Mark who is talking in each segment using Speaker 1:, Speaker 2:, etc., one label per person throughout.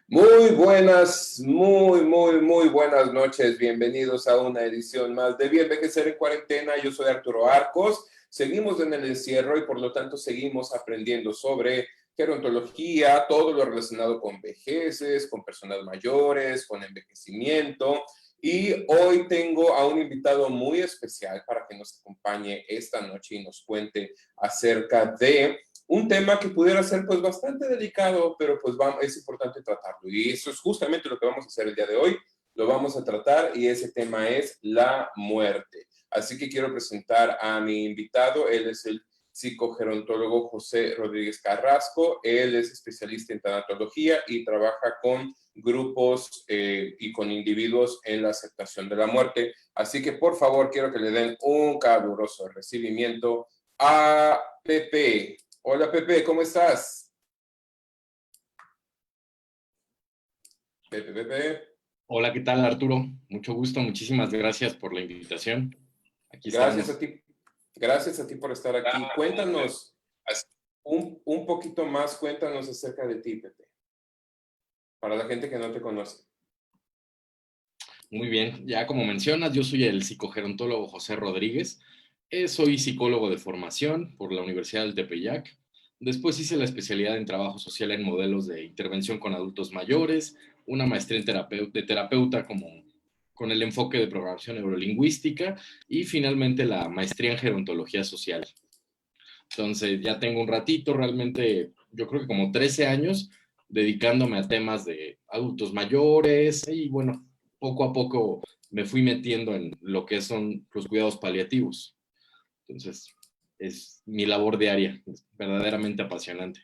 Speaker 1: Muy buenas noches. Bienvenidos a una edición más de Bien Envejecer en Cuarentena. Yo soy Arturo Arcos. Seguimos en el encierro y por lo tanto seguimos aprendiendo sobre gerontología, todo lo relacionado con vejeces, con personas mayores, con envejecimiento. Y hoy tengo a un invitado muy especial para que nos acompañe esta noche y nos cuente acerca de un tema que pudiera ser pues bastante delicado, pero pues es importante tratarlo. Y eso es justamente lo que vamos a hacer el día de hoy. Lo vamos a tratar y ese tema es la muerte. Así que quiero presentar a mi invitado. Él es el psicogerontólogo José Rodríguez Carrasco. Él es especialista en tanatología y trabaja con grupos y con individuos en la aceptación de la muerte. Así que por favor quiero que le den un caluroso recibimiento a Pepe. Hola Pepe, ¿cómo estás? Pepe.
Speaker 2: Hola, ¿qué tal, Arturo? Mucho gusto, muchísimas gracias por la invitación. Aquí
Speaker 1: Gracias
Speaker 2: estamos.
Speaker 1: a ti. Gracias a ti por estar aquí. Cuéntanos un poquito más, cuéntanos acerca de ti, Pepe, para la gente que no te conoce.
Speaker 2: Muy bien, ya como mencionas, yo soy el psicogerontólogo José Rodríguez. Soy psicólogo de formación por la Universidad del Tepeyac. Después hice la especialidad en trabajo social en modelos de intervención con adultos mayores, una maestría de terapeuta con el enfoque de programación neurolingüística y finalmente la maestría en gerontología social. Entonces ya tengo un ratito, realmente yo creo que como 13 años dedicándome a temas de adultos mayores y bueno, poco a poco me fui metiendo en lo que son los cuidados paliativos. Entonces es mi labor diaria, es verdaderamente apasionante.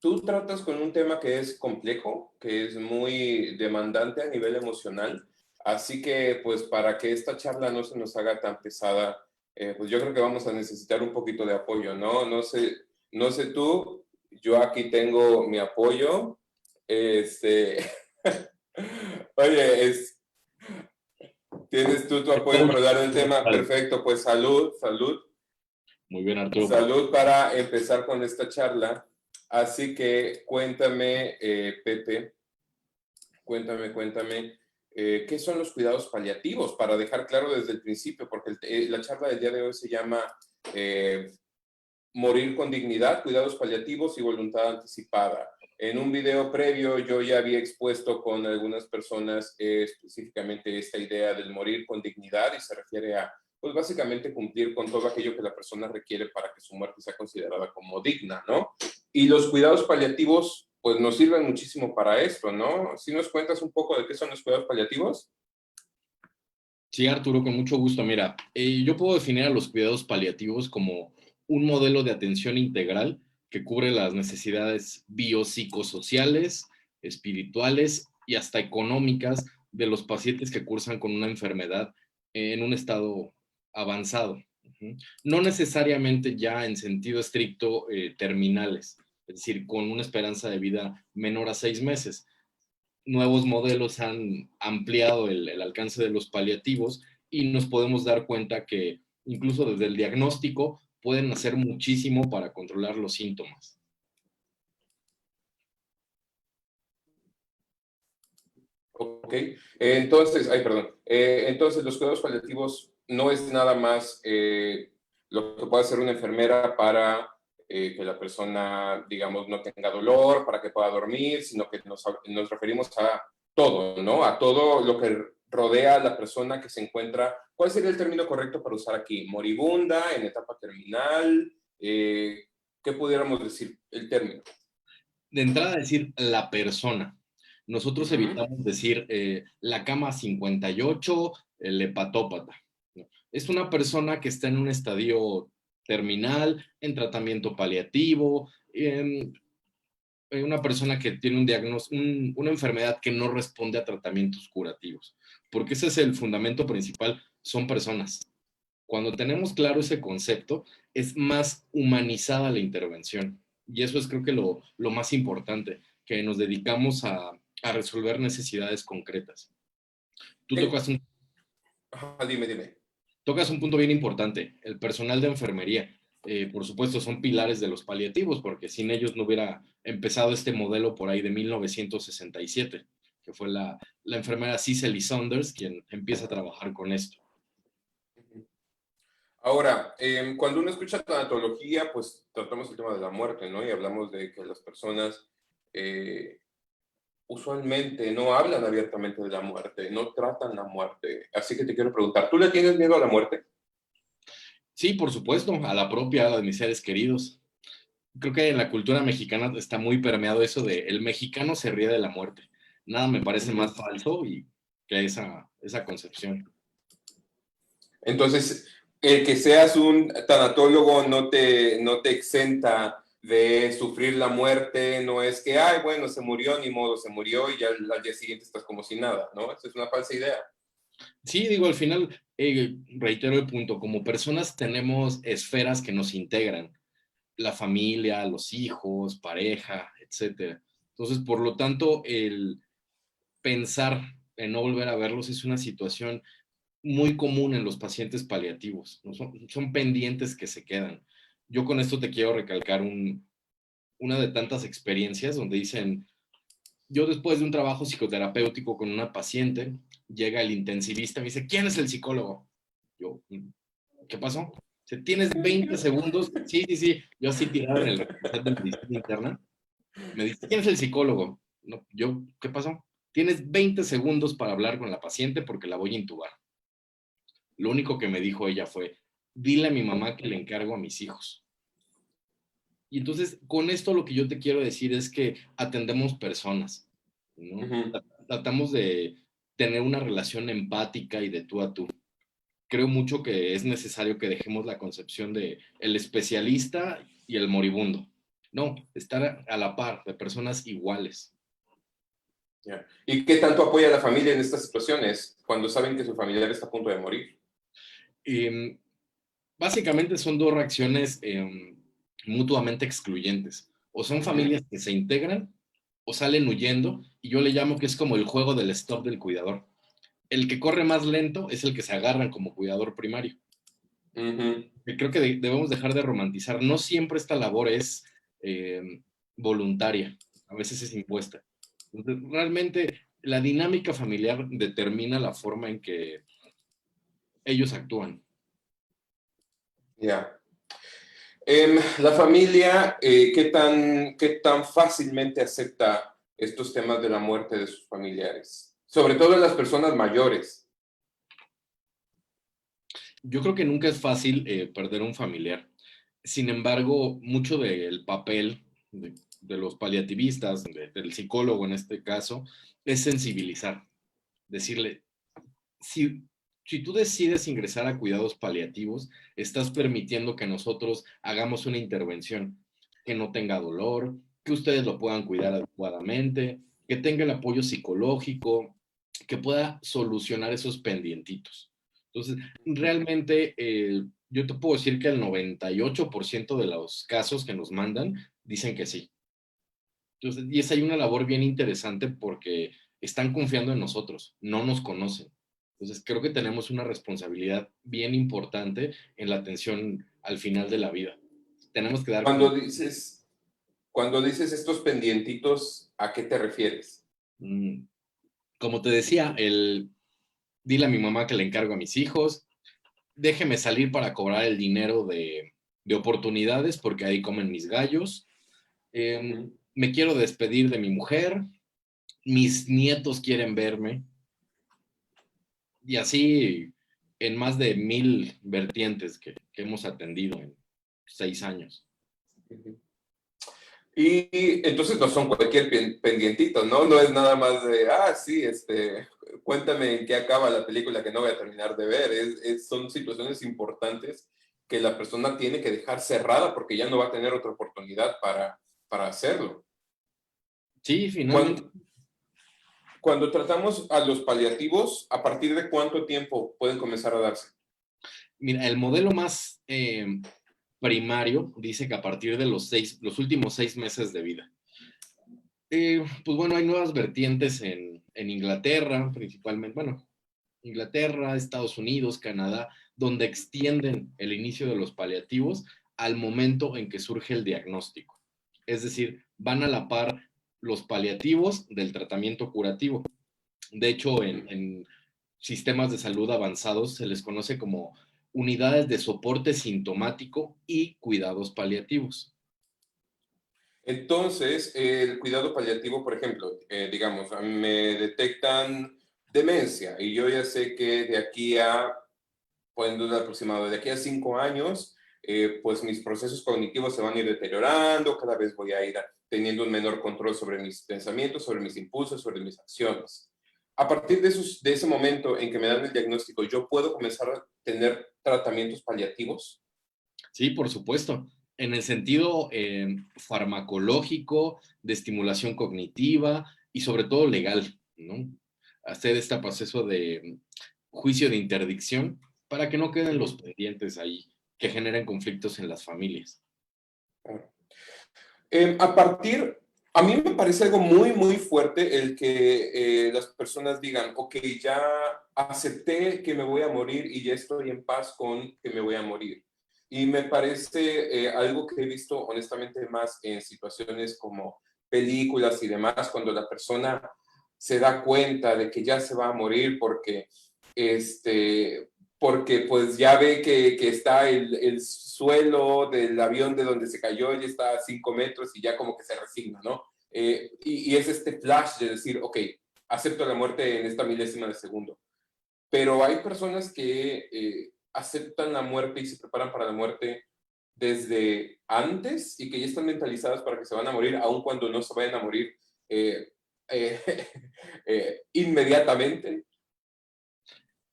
Speaker 1: Tú tratas con un tema que es complejo, que es muy demandante a nivel emocional, así que pues para que esta charla no se nos haga tan pesada, pues yo creo que vamos a necesitar un poquito de apoyo, ¿no? No sé tú, yo aquí tengo mi apoyo, este, oye, tienes tú tu apoyo para dar el tema, perfecto, pues salud.
Speaker 2: Muy bien, Arturo.
Speaker 1: Salud para empezar con esta charla. Así que cuéntame, Pepe, cuéntame, ¿qué son los cuidados paliativos? Para dejar claro desde el principio, porque la charla del día de hoy se llama Morir con dignidad, cuidados paliativos y voluntad anticipada. En un video previo yo ya había expuesto con algunas personas específicamente esta idea del morir con dignidad y se refiere a, pues básicamente cumplir con todo aquello que la persona requiere para que su muerte sea considerada como digna, ¿no? Y los cuidados paliativos, pues nos sirven muchísimo para esto, ¿no? ¿Sí nos cuentas un poco de qué son los cuidados paliativos?
Speaker 2: Sí, Arturo, con mucho gusto. Mira, yo puedo definir a los cuidados paliativos como un modelo de atención integral que cubre las necesidades biopsicosociales, espirituales y hasta económicas de los pacientes que cursan con una enfermedad en un estado avanzado. No necesariamente ya en sentido estricto terminales, es decir, con una esperanza de vida menor a 6 meses. Nuevos modelos han ampliado el alcance de los paliativos y nos podemos dar cuenta que incluso desde el diagnóstico pueden hacer muchísimo para controlar los síntomas.
Speaker 1: Ok, entonces, entonces los cuidados paliativos no es nada más lo que puede hacer una enfermera para que la persona, digamos, no tenga dolor, para que pueda dormir, sino que nos referimos a todo, ¿no? A todo lo que rodea a la persona que se encuentra, ¿cuál sería el término correcto para usar aquí? ¿Moribunda, en etapa terminal? ¿Qué pudiéramos decir el término?
Speaker 2: De entrada, decir la persona. Nosotros evitamos decir la cama 58, el hepatópata. ¿No? Es una persona que está en un estadio terminal, en tratamiento paliativo, una persona que tiene un diagnóstico, una enfermedad que no responde a tratamientos curativos, porque ese es el fundamento principal, son personas. Cuando tenemos claro ese concepto, es más humanizada la intervención. Y eso es creo que lo más importante, que nos dedicamos a resolver necesidades concretas. Tú
Speaker 1: Dime.
Speaker 2: tocas un punto bien importante, el personal de enfermería. por supuesto, son pilares de los paliativos, porque sin ellos no hubiera empezado este modelo por ahí de 1967, que fue la enfermera Cicely Saunders quien empieza a trabajar con esto.
Speaker 1: Ahora, cuando uno escucha tanatología, pues tratamos el tema de la muerte, ¿no? Y hablamos de que las personas usualmente no hablan abiertamente de la muerte, no tratan la muerte. Así que te quiero preguntar, ¿tú le tienes miedo a la muerte?
Speaker 2: Sí, por supuesto, a la propia, a la de mis seres queridos. Creo que en la cultura mexicana está muy permeado eso de el mexicano se ríe de la muerte. Nada me parece más falso que esa concepción.
Speaker 1: Entonces, el que seas un tanatólogo no te exenta de sufrir la muerte, no es que, ay, bueno, se murió, ni modo, se murió y ya al día siguiente estás como si nada, ¿no? Esa es una falsa idea.
Speaker 2: Sí, digo, al final, reitero el punto, como personas tenemos esferas que nos integran, la familia, los hijos, pareja, etcétera. Entonces, por lo tanto, el pensar en no volver a verlos es una situación muy común en los pacientes paliativos, ¿no? Son pendientes que se quedan. Yo con esto te quiero recalcar una de tantas experiencias donde dicen, yo después de un trabajo psicoterapéutico con una paciente, llega el intensivista y me dice, ¿quién es el psicólogo? Yo, ¿qué pasó? Dice, ¿tienes 20 segundos? Sí, sí, sí. Yo así tirado en el reportaje de medicina interna. Me dice, ¿quién es el psicólogo? No, yo, ¿qué pasó? Tienes 20 segundos para hablar con la paciente porque la voy a intubar. Lo único que me dijo ella fue, dile a mi mamá que le encargo a mis hijos. Y entonces, con esto lo que yo te quiero decir es que atendemos personas, ¿no? Tratamos de tener una relación empática y de tú a tú. Creo mucho que es necesario que dejemos la concepción de el especialista y el moribundo. No, estar a la par de personas iguales.
Speaker 1: Yeah. ¿Y qué tanto apoya a la familia en estas situaciones cuando saben que su familiar está a punto de morir?
Speaker 2: Eh, Básicamente son dos reacciones mutuamente excluyentes. O son familias que se integran o salen huyendo, y yo le llamo que es como el juego del stop del cuidador. El que corre más lento es el que se agarran como cuidador primario. Creo que debemos dejar de romantizar. No siempre esta labor es voluntaria, a veces es impuesta. Entonces, realmente la dinámica familiar determina la forma en que ellos actúan.
Speaker 1: Ya. La familia, ¿qué tan fácilmente acepta estos temas de la muerte de sus familiares? Sobre todo en las personas mayores.
Speaker 2: Yo creo que nunca es fácil perder un familiar. Sin embargo, mucho del papel de los paliativistas, del psicólogo en este caso, es sensibilizar. Decirle, si tú decides ingresar a cuidados paliativos, estás permitiendo que nosotros hagamos una intervención que no tenga dolor, que ustedes lo puedan cuidar adecuadamente, que tenga el apoyo psicológico, que pueda solucionar esos pendientitos. Entonces, realmente yo te puedo decir que el 98% de los casos que nos mandan dicen que sí. Entonces, y es ahí una labor bien interesante porque están confiando en nosotros, no nos conocen. Entonces, creo que tenemos una responsabilidad bien importante en la atención al final de la vida. Tenemos que dar
Speaker 1: Cuando
Speaker 2: como,
Speaker 1: dices, cuando dices estos pendientitos, ¿a qué te refieres?
Speaker 2: mm, como te decía, dile a mi mamá que le encargo a mis hijos, déjeme salir para cobrar el dinero de oportunidades porque ahí comen mis gallos. Me quiero despedir de mi mujer, mis nietos quieren verme, y así en más de 1000 vertientes que hemos atendido en 6 años.
Speaker 1: Y entonces no son cualquier pendientito, ¿no? No es nada más de, sí, cuéntame en qué acaba la película que no voy a terminar de ver. Son situaciones importantes que la persona tiene que dejar cerrada porque ya no va a tener otra oportunidad para hacerlo.
Speaker 2: Sí, finalmente,
Speaker 1: Cuando tratamos a los paliativos, ¿a partir de cuánto tiempo pueden comenzar a darse?
Speaker 2: mira, el modelo más primario dice que a partir de los últimos 6 meses de vida. Pues bueno, hay nuevas vertientes en Inglaterra, principalmente, bueno, Inglaterra, Estados Unidos, Canadá, donde extienden el inicio de los paliativos al momento en que surge el diagnóstico. Es decir, van a la par los paliativos del tratamiento curativo. De hecho, en sistemas de salud avanzados se les conoce como unidades de soporte sintomático y cuidados paliativos.
Speaker 1: Entonces, el cuidado paliativo, por ejemplo, digamos, a mí me detectan demencia y yo ya sé que de aquí a, pueden durar aproximado, de aquí a 5 años, pues mis procesos cognitivos se van a ir deteriorando, cada vez voy a ir teniendo un menor control sobre mis pensamientos, sobre mis impulsos, sobre mis acciones. A partir de ese momento en que me dan el diagnóstico, ¿yo puedo comenzar a tener tratamientos paliativos?
Speaker 2: Sí, por supuesto. En el sentido farmacológico, de estimulación cognitiva y sobre todo legal, ¿no? Hacer este proceso de juicio de interdicción para que no queden los pendientes ahí que generen conflictos en las familias.
Speaker 1: A partir, a mí me parece algo muy, muy fuerte el que las personas digan, ok, ya acepté que me voy a morir y ya estoy en paz con que me voy a morir. Y me parece algo que he visto honestamente más en situaciones como películas y demás, cuando la persona se da cuenta de que ya se va a morir este, porque pues ya ve que está el suelo del avión de donde se cayó, ya está a 5 metros y ya como que se resigna, ¿no? Y es este flash de decir, ok, acepto la muerte en esta milésima de segundo. Pero hay personas que aceptan la muerte y se preparan para la muerte desde antes y que ya están mentalizadas para que se van a morir, aun cuando no se vayan a morir eh, eh, inmediatamente.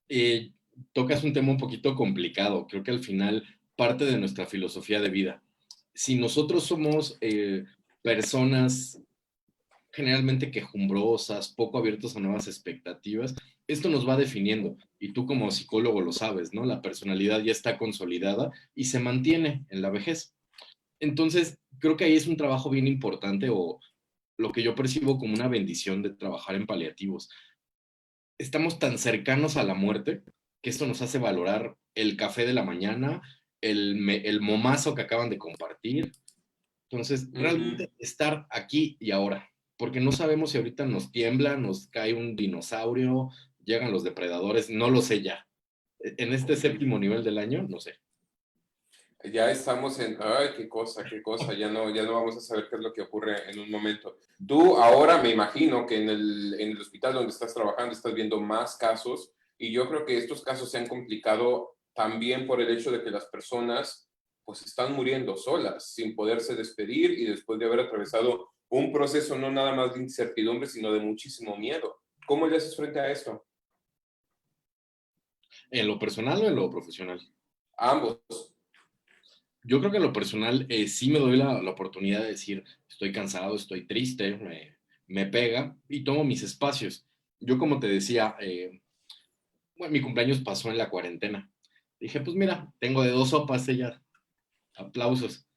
Speaker 2: Eh, Tocas un tema un poquito complicado, creo que al final parte de nuestra filosofía de vida. Si nosotros somos personas generalmente quejumbrosas, poco abiertos a nuevas expectativas, esto nos va definiendo. Y tú como psicólogo lo sabes, ¿no? La personalidad ya está consolidada y se mantiene en la vejez. Entonces, creo que ahí es un trabajo bien importante o lo que yo percibo como una bendición de trabajar en paliativos. Estamos tan cercanos a la muerte que esto nos hace valorar el café de la mañana, el momazo que acaban de compartir. Entonces,
Speaker 1: Uh -huh.
Speaker 2: realmente estar aquí y ahora, porque no sabemos si ahorita nos tiembla, nos cae un dinosaurio, llegan los depredadores, no lo sé ya. En este séptimo nivel del año, no sé.
Speaker 1: Ya estamos en, ay, qué cosa, ya no vamos a saber qué es lo que ocurre en un momento. Tú ahora me imagino que en el hospital donde estás trabajando estás viendo más casos y yo creo que estos casos se han complicado también por el hecho de que las personas pues están muriendo solas, sin poderse despedir y después de haber atravesado un proceso no nada más de incertidumbre, sino de muchísimo miedo. ¿Cómo le haces frente a esto?
Speaker 2: ¿En lo personal o en lo profesional?
Speaker 1: Ambos.
Speaker 2: Yo creo que en lo personal sí me doy la oportunidad de decir, estoy cansado, estoy triste, me pega y tomo mis espacios. Yo como te decía, bueno, mi cumpleaños pasó en la cuarentena. Dije, pues mira, tengo de dos sopas ya, aplausos.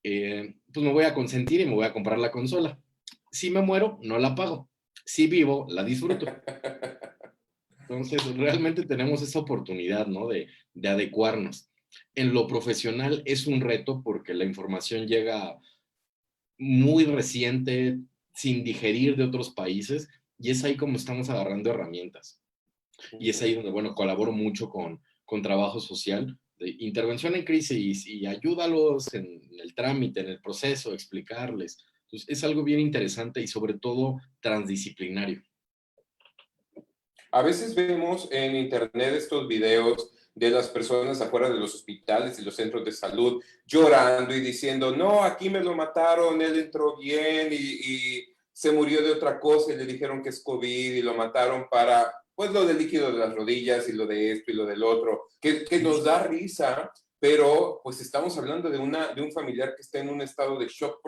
Speaker 2: Pues me voy a consentir y me voy a comprar la consola. Si me muero, no la pago. Si vivo, la disfruto. Entonces, realmente tenemos esa oportunidad, ¿no? De adecuarnos. En lo profesional es un reto porque la información llega muy reciente, sin digerir de otros países, y es ahí como estamos agarrando herramientas. Y es ahí donde, bueno, colaboro mucho con trabajo social, de intervención en crisis y ayúdalos en el trámite, en el proceso, explicarles. Entonces, es algo bien interesante y sobre todo transdisciplinario.
Speaker 1: A veces vemos en internet estos videos de las personas afuera de los hospitales y los centros de salud llorando y diciendo, no, aquí me lo mataron, él entró bien y se murió de otra cosa y le dijeron que es COVID y lo mataron para, pues, lo del líquido de las rodillas y lo de esto y lo del otro, que nos da risa, pero pues estamos hablando de un familiar que está en un estado de shock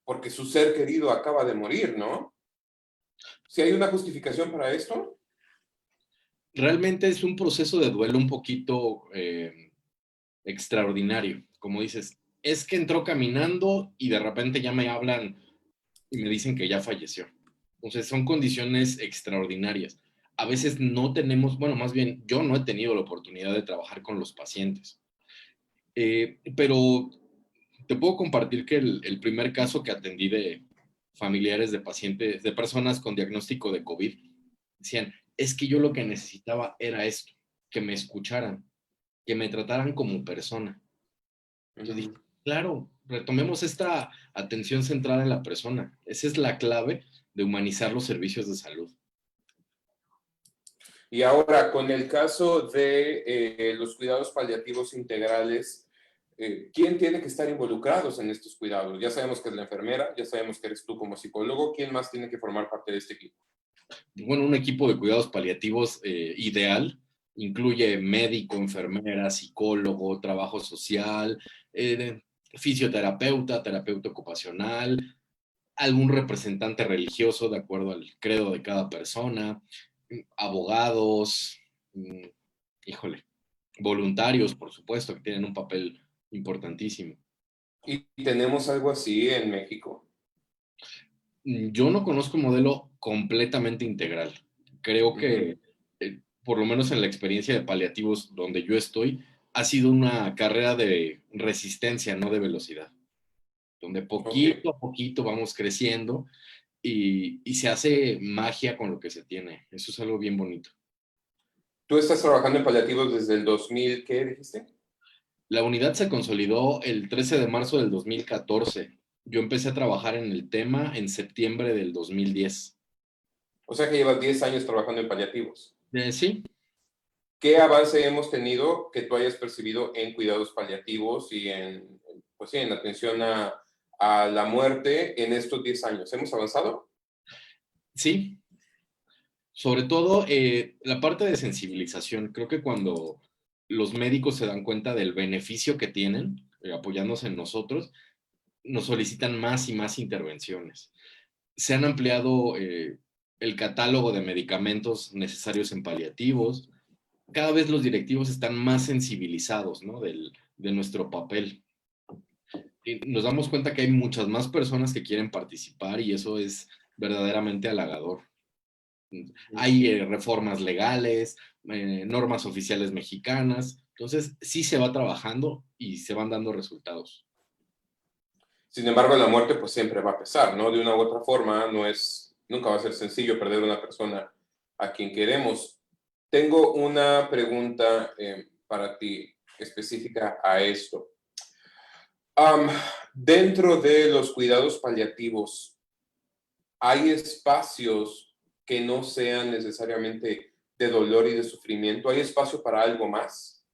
Speaker 1: porque su ser querido acaba de morir, ¿no? ¿Si hay una justificación para esto?
Speaker 2: Realmente es un proceso de duelo un poquito extraordinario. Como dices, es que entró caminando y de repente ya me hablan y me dicen que ya falleció. Entonces son condiciones extraordinarias. A veces no tenemos, bueno, más bien yo no he tenido la oportunidad de trabajar con los pacientes. Pero te puedo compartir que el primer caso que atendí de familiares de pacientes, de personas con diagnóstico de COVID, decían, es que yo lo que necesitaba era esto, que me escucharan, que me trataran como persona. Yo dije, claro, retomemos esta atención centrada en la persona. Esa es la clave de humanizar los servicios de salud.
Speaker 1: Y ahora, con el caso de los cuidados paliativos integrales, ¿quién tiene que estar involucrados en estos cuidados? Ya sabemos que es la enfermera, ya sabemos que eres tú como psicólogo. ¿Quién más tiene que formar parte de este equipo?
Speaker 2: Bueno, un equipo de cuidados paliativos ideal incluye médico, enfermera, psicólogo, trabajo social, fisioterapeuta, terapeuta ocupacional, algún representante religioso de acuerdo al credo de cada persona, abogados, híjole, voluntarios, por supuesto, que tienen un papel importantísimo.
Speaker 1: ¿Y tenemos algo así en México?
Speaker 2: Yo no conozco un modelo completamente integral. Creo que, por lo menos en la experiencia de paliativos donde yo estoy, ha sido una carrera de resistencia, no de velocidad, donde poquito a poquito vamos creciendo y se hace magia con lo que se tiene. Eso es algo bien bonito.
Speaker 1: ¿Tú estás trabajando en paliativos desde el 2000, qué dijiste?
Speaker 2: La unidad se consolidó el 13 de marzo del 2014. Yo empecé a trabajar en el tema en septiembre del 2010.
Speaker 1: O sea que llevas 10 años trabajando en paliativos.
Speaker 2: Sí.
Speaker 1: ¿Qué avance hemos tenido que tú hayas percibido en cuidados paliativos y en, pues sí, en atención a la muerte en estos 10 años? ¿Hemos avanzado?
Speaker 2: Sí, sobre todo la parte de sensibilización. Creo que cuando los médicos se dan cuenta del beneficio que tienen apoyándose en nosotros, nos solicitan más y más intervenciones. Se han ampliado el catálogo de medicamentos necesarios en paliativos. Cada vez los directivos están más sensibilizados, ¿no? De nuestro papel. Y nos damos cuenta que hay muchas más personas que quieren participar y eso es verdaderamente halagador. Hay reformas legales, normas oficiales mexicanas, entonces sí se va trabajando y se van dando resultados.
Speaker 1: Sin embargo, la muerte pues siempre va a pesar, ¿no? De una u otra forma, nunca va a ser sencillo perder a una persona a quien queremos. Tengo una pregunta para ti específica a esto. Dentro de los cuidados paliativos, ¿hay espacios que no sean necesariamente de dolor y de sufrimiento? ¿Hay espacio para algo más?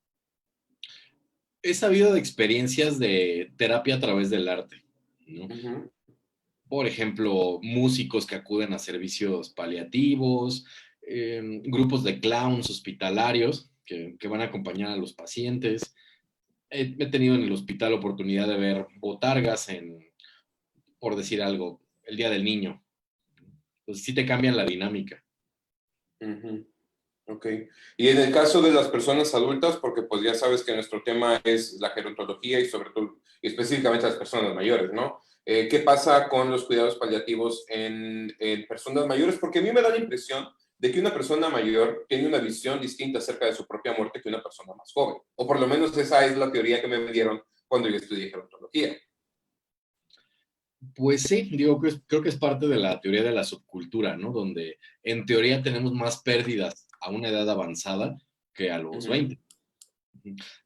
Speaker 2: He sabido de experiencias de terapia a través del arte, ¿no? Por ejemplo, músicos que acuden a servicios paliativos, grupos de clowns hospitalarios que van a acompañar a los pacientes. He tenido en el hospital oportunidad de ver botargas por decir algo, el Día del Niño. Entonces sí te cambian la dinámica.
Speaker 1: Ok. Y en el caso de las personas adultas, porque pues ya sabes que nuestro tema es la gerontología y sobre todo, y específicamente las personas mayores, ¿no? ¿Qué pasa con los cuidados paliativos en personas mayores? Porque a mí me da la impresión de que una persona mayor tiene una visión distinta acerca de su propia muerte que una persona más joven. O por lo menos esa es la teoría que me dieron cuando yo estudié gerontología.
Speaker 2: Pues sí, digo, creo que es parte de la teoría de la subcultura, ¿no? Donde en teoría tenemos más pérdidas a una edad avanzada que a los 20.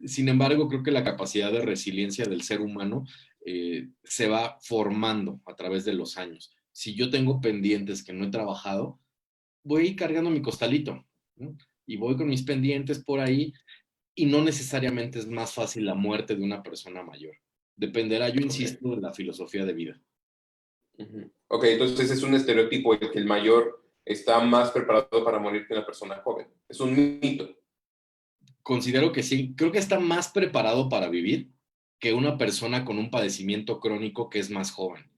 Speaker 2: Sin embargo, creo que la capacidad de resiliencia del ser humano se va formando a través de los años. Si yo tengo pendientes que no he trabajado, voy a ir cargando mi costalito, ¿no? Y voy con mis pendientes por ahí y no necesariamente es más fácil la muerte de una persona mayor. Dependerá, yo insisto, de la filosofía de vida.
Speaker 1: Ok, entonces es un estereotipo el que el mayor está más preparado para morir que una persona joven. Es un mito.
Speaker 2: Considero que sí, creo que está más preparado para vivir que una persona con un padecimiento crónico que es más joven.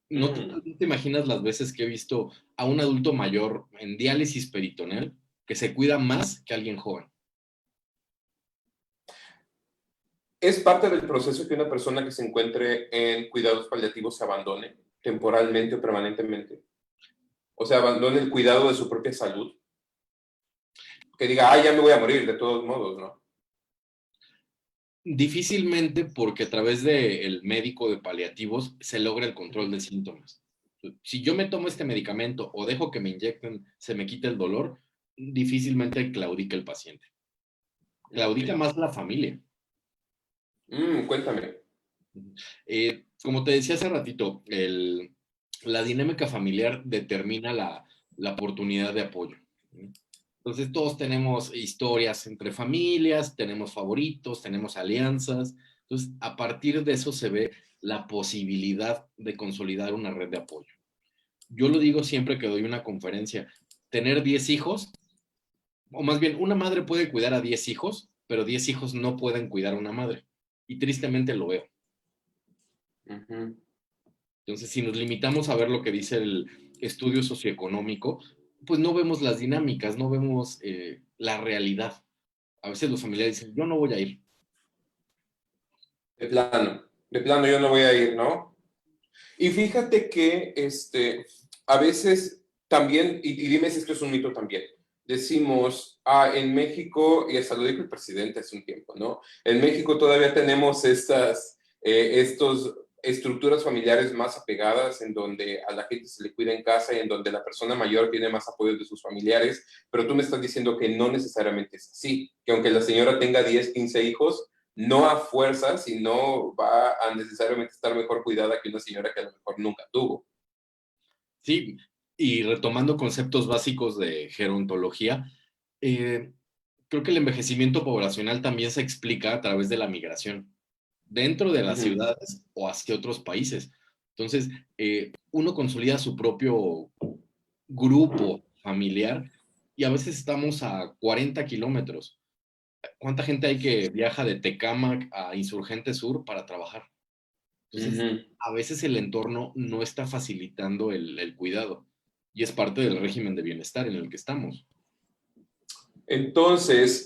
Speaker 2: No te imaginas las veces que he visto a un adulto mayor en diálisis peritoneal que se cuida más que alguien joven.
Speaker 1: ¿Es parte del proceso que una persona que se encuentre en cuidados paliativos se abandone temporalmente o permanentemente? O sea, abandone el cuidado de su propia salud. Que diga, ya me voy a morir de todos modos, ¿no?
Speaker 2: Difícilmente porque a través del médico de paliativos se logra el control de síntomas. Si yo me tomo este medicamento o dejo que me inyecten, se me quite el dolor, difícilmente claudica el paciente.
Speaker 1: Ok.
Speaker 2: Claudica más la familia.
Speaker 1: Cuéntame.
Speaker 2: Como te decía hace ratito, la dinámica familiar determina la oportunidad de apoyo. Entonces todos tenemos historias entre familias, tenemos favoritos, tenemos alianzas. Entonces, a partir de eso se ve la posibilidad de consolidar una red de apoyo. Yo lo digo siempre que doy una conferencia, tener 10 hijos, o más bien una madre puede cuidar a 10 hijos, pero 10 hijos no pueden cuidar a una madre. Y tristemente lo veo.
Speaker 1: Ujú.
Speaker 2: Entonces, si nos limitamos a ver lo que dice el estudio socioeconómico, pues no vemos las dinámicas, no vemos la realidad. A veces los familiares dicen, yo no voy a ir.
Speaker 1: De plano yo no voy a ir, ¿no? Y fíjate que a veces también, y dime si esto es un mito también, decimos, en México, y hasta lo dijo el presidente hace un tiempo, ¿no? En México todavía tenemos estos estructuras familiares más apegadas, en donde a la gente se le cuida en casa y en donde la persona mayor tiene más apoyo de sus familiares, pero tú me estás diciendo que no necesariamente es así, que aunque la señora tenga 10 15 hijos, no a fuerzas y no va a necesariamente estar mejor cuidada que una señora que a lo mejor nunca tuvo.
Speaker 2: Sí, y retomando conceptos básicos de gerontología, eh, creo que el envejecimiento poblacional también se explica a través de la migración, dentro de las
Speaker 1: Ujú.
Speaker 2: ciudades o hacia otros países. Entonces, uno consolida su propio grupo familiar y a veces estamos a 40 kilómetros. ¿Cuánta gente hay que viaja de Tecámac a Insurgente Sur para trabajar? Entonces,
Speaker 1: Ujú.
Speaker 2: a veces el entorno no está facilitando el cuidado y es parte del régimen de bienestar en el que estamos.
Speaker 1: Entonces,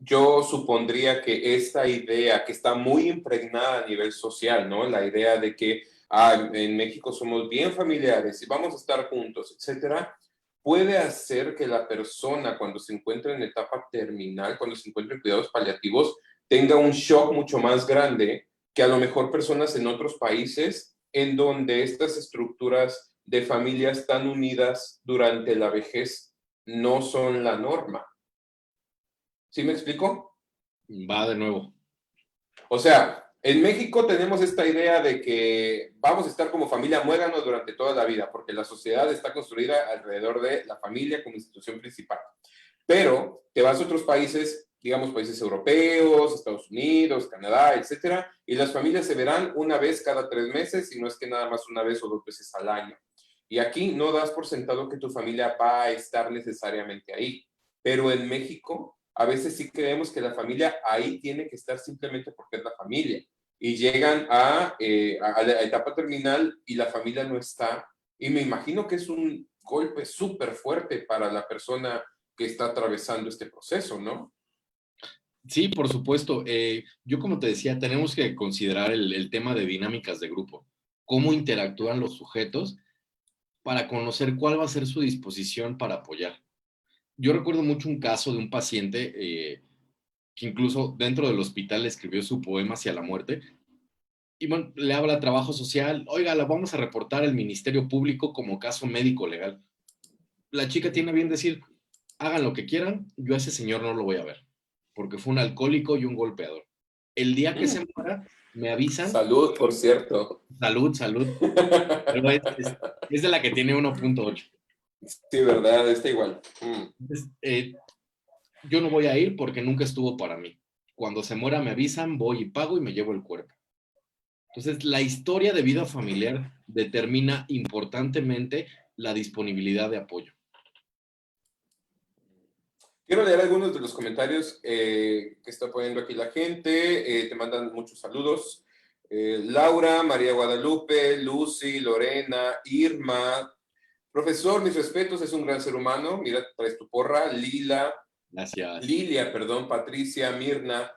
Speaker 1: yo supondría que esta idea que está muy impregnada a nivel social, ¿no? La idea de que en México somos bien familiares y vamos a estar juntos, etcétera, puede hacer que la persona cuando se encuentra en etapa terminal, cuando se encuentra en cuidados paliativos, tenga un shock mucho más grande que a lo mejor personas en otros países en donde estas estructuras de familias tan unidas durante la vejez no son la norma. ¿Sí me explico?
Speaker 2: Va de nuevo.
Speaker 1: O sea, en México tenemos esta idea de que vamos a estar como familia muégano durante toda la vida, porque la sociedad está construida alrededor de la familia como institución principal. Pero te vas a otros países, digamos países europeos, Estados Unidos, Canadá, etcétera, y las familias se verán una vez cada 3 meses, y no es que nada más una vez o 2 veces al año. Y aquí no das por sentado que tu familia va a estar necesariamente ahí. Pero en México, a veces sí creemos que la familia ahí tiene que estar simplemente porque es la familia. Y llegan a la etapa terminal y la familia no está. Y me imagino que es un golpe súper fuerte para la persona que está atravesando este proceso, ¿no?
Speaker 2: Sí, por supuesto. Yo como te decía, tenemos que considerar el tema de dinámicas de grupo, cómo interactúan los sujetos para conocer cuál va a ser su disposición para apoyar. Yo recuerdo mucho un caso de un paciente que incluso dentro del hospital escribió su poema hacia la muerte. Y bueno, le habla a trabajo social, oiga, la vamos a reportar al Ministerio Público como caso médico legal. La chica tiene a bien decir, hagan lo que quieran, yo a ese señor no lo voy a ver, porque fue un alcohólico y un golpeador. El día que se muera, me avisan,
Speaker 1: Salud, por cierto.
Speaker 2: salud, salud, pero es de la que tiene 1.8.
Speaker 1: Sí, ¿verdad? Está igual.
Speaker 2: Entonces, yo no voy a ir porque nunca estuvo para mí. Cuando se muera me avisan, voy y pago y me llevo el cuerpo. Entonces, la historia de vida familiar determina importantemente la disponibilidad de apoyo.
Speaker 1: Quiero leer algunos de los comentarios que está poniendo aquí la gente. Te mandan muchos saludos. Laura, María Guadalupe, Lucy, Lorena, Irma. Profesor, mis respetos, es un gran ser humano. Mira, traes tu porra.
Speaker 2: Gracias.
Speaker 1: Lilia, perdón, Patricia, Mirna.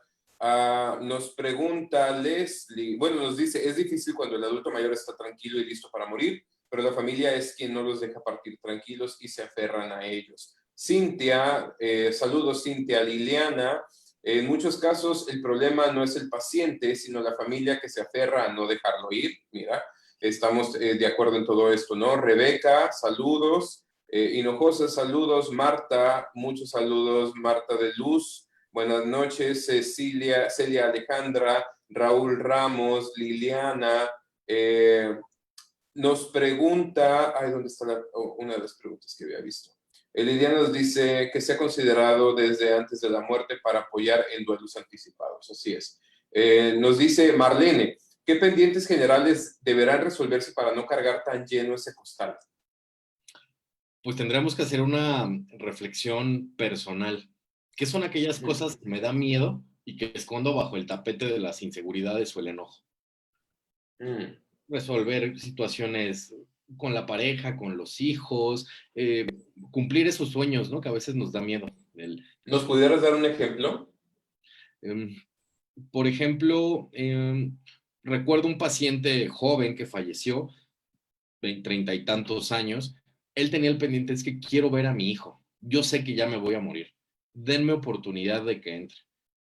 Speaker 1: Nos pregunta Leslie, bueno, nos dice, es difícil cuando el adulto mayor está tranquilo y listo para morir, pero la familia es quien no los deja partir tranquilos y se aferran a ellos. Cintia, saludos Cintia, Liliana, En muchos casos el problema no es el paciente, sino la familia que se aferra a no dejarlo ir. Mira, estamos de acuerdo en todo esto, ¿no? Rebeca, saludos. Hinojosa, saludos. Marta, muchos saludos. Marta de Luz, buenas noches. Celia Alejandra, Raúl Ramos, Liliana. Nos pregunta, ay, ¿dónde está una de las preguntas que había visto? Liliana nos dice que se ha considerado desde antes de la muerte para apoyar en duelos anticipados. Así es. Nos dice Marlene, ¿qué pendientes generales deberán resolverse para no cargar tan lleno ese costal?
Speaker 2: Pues tendremos que hacer una reflexión personal. ¿Qué son aquellas cosas que me da miedo y que escondo bajo el tapete de las inseguridades o el enojo? Resolver situaciones con la pareja, con los hijos, cumplir esos sueños, ¿no? Que a veces nos da miedo.
Speaker 1: ¿Nos pudieras dar un ejemplo?
Speaker 2: Por ejemplo, recuerdo un paciente joven que falleció, de 30 y tantos años. Él tenía el pendiente, es que quiero ver a mi hijo. Yo sé que ya me voy a morir. Denme oportunidad de que entre.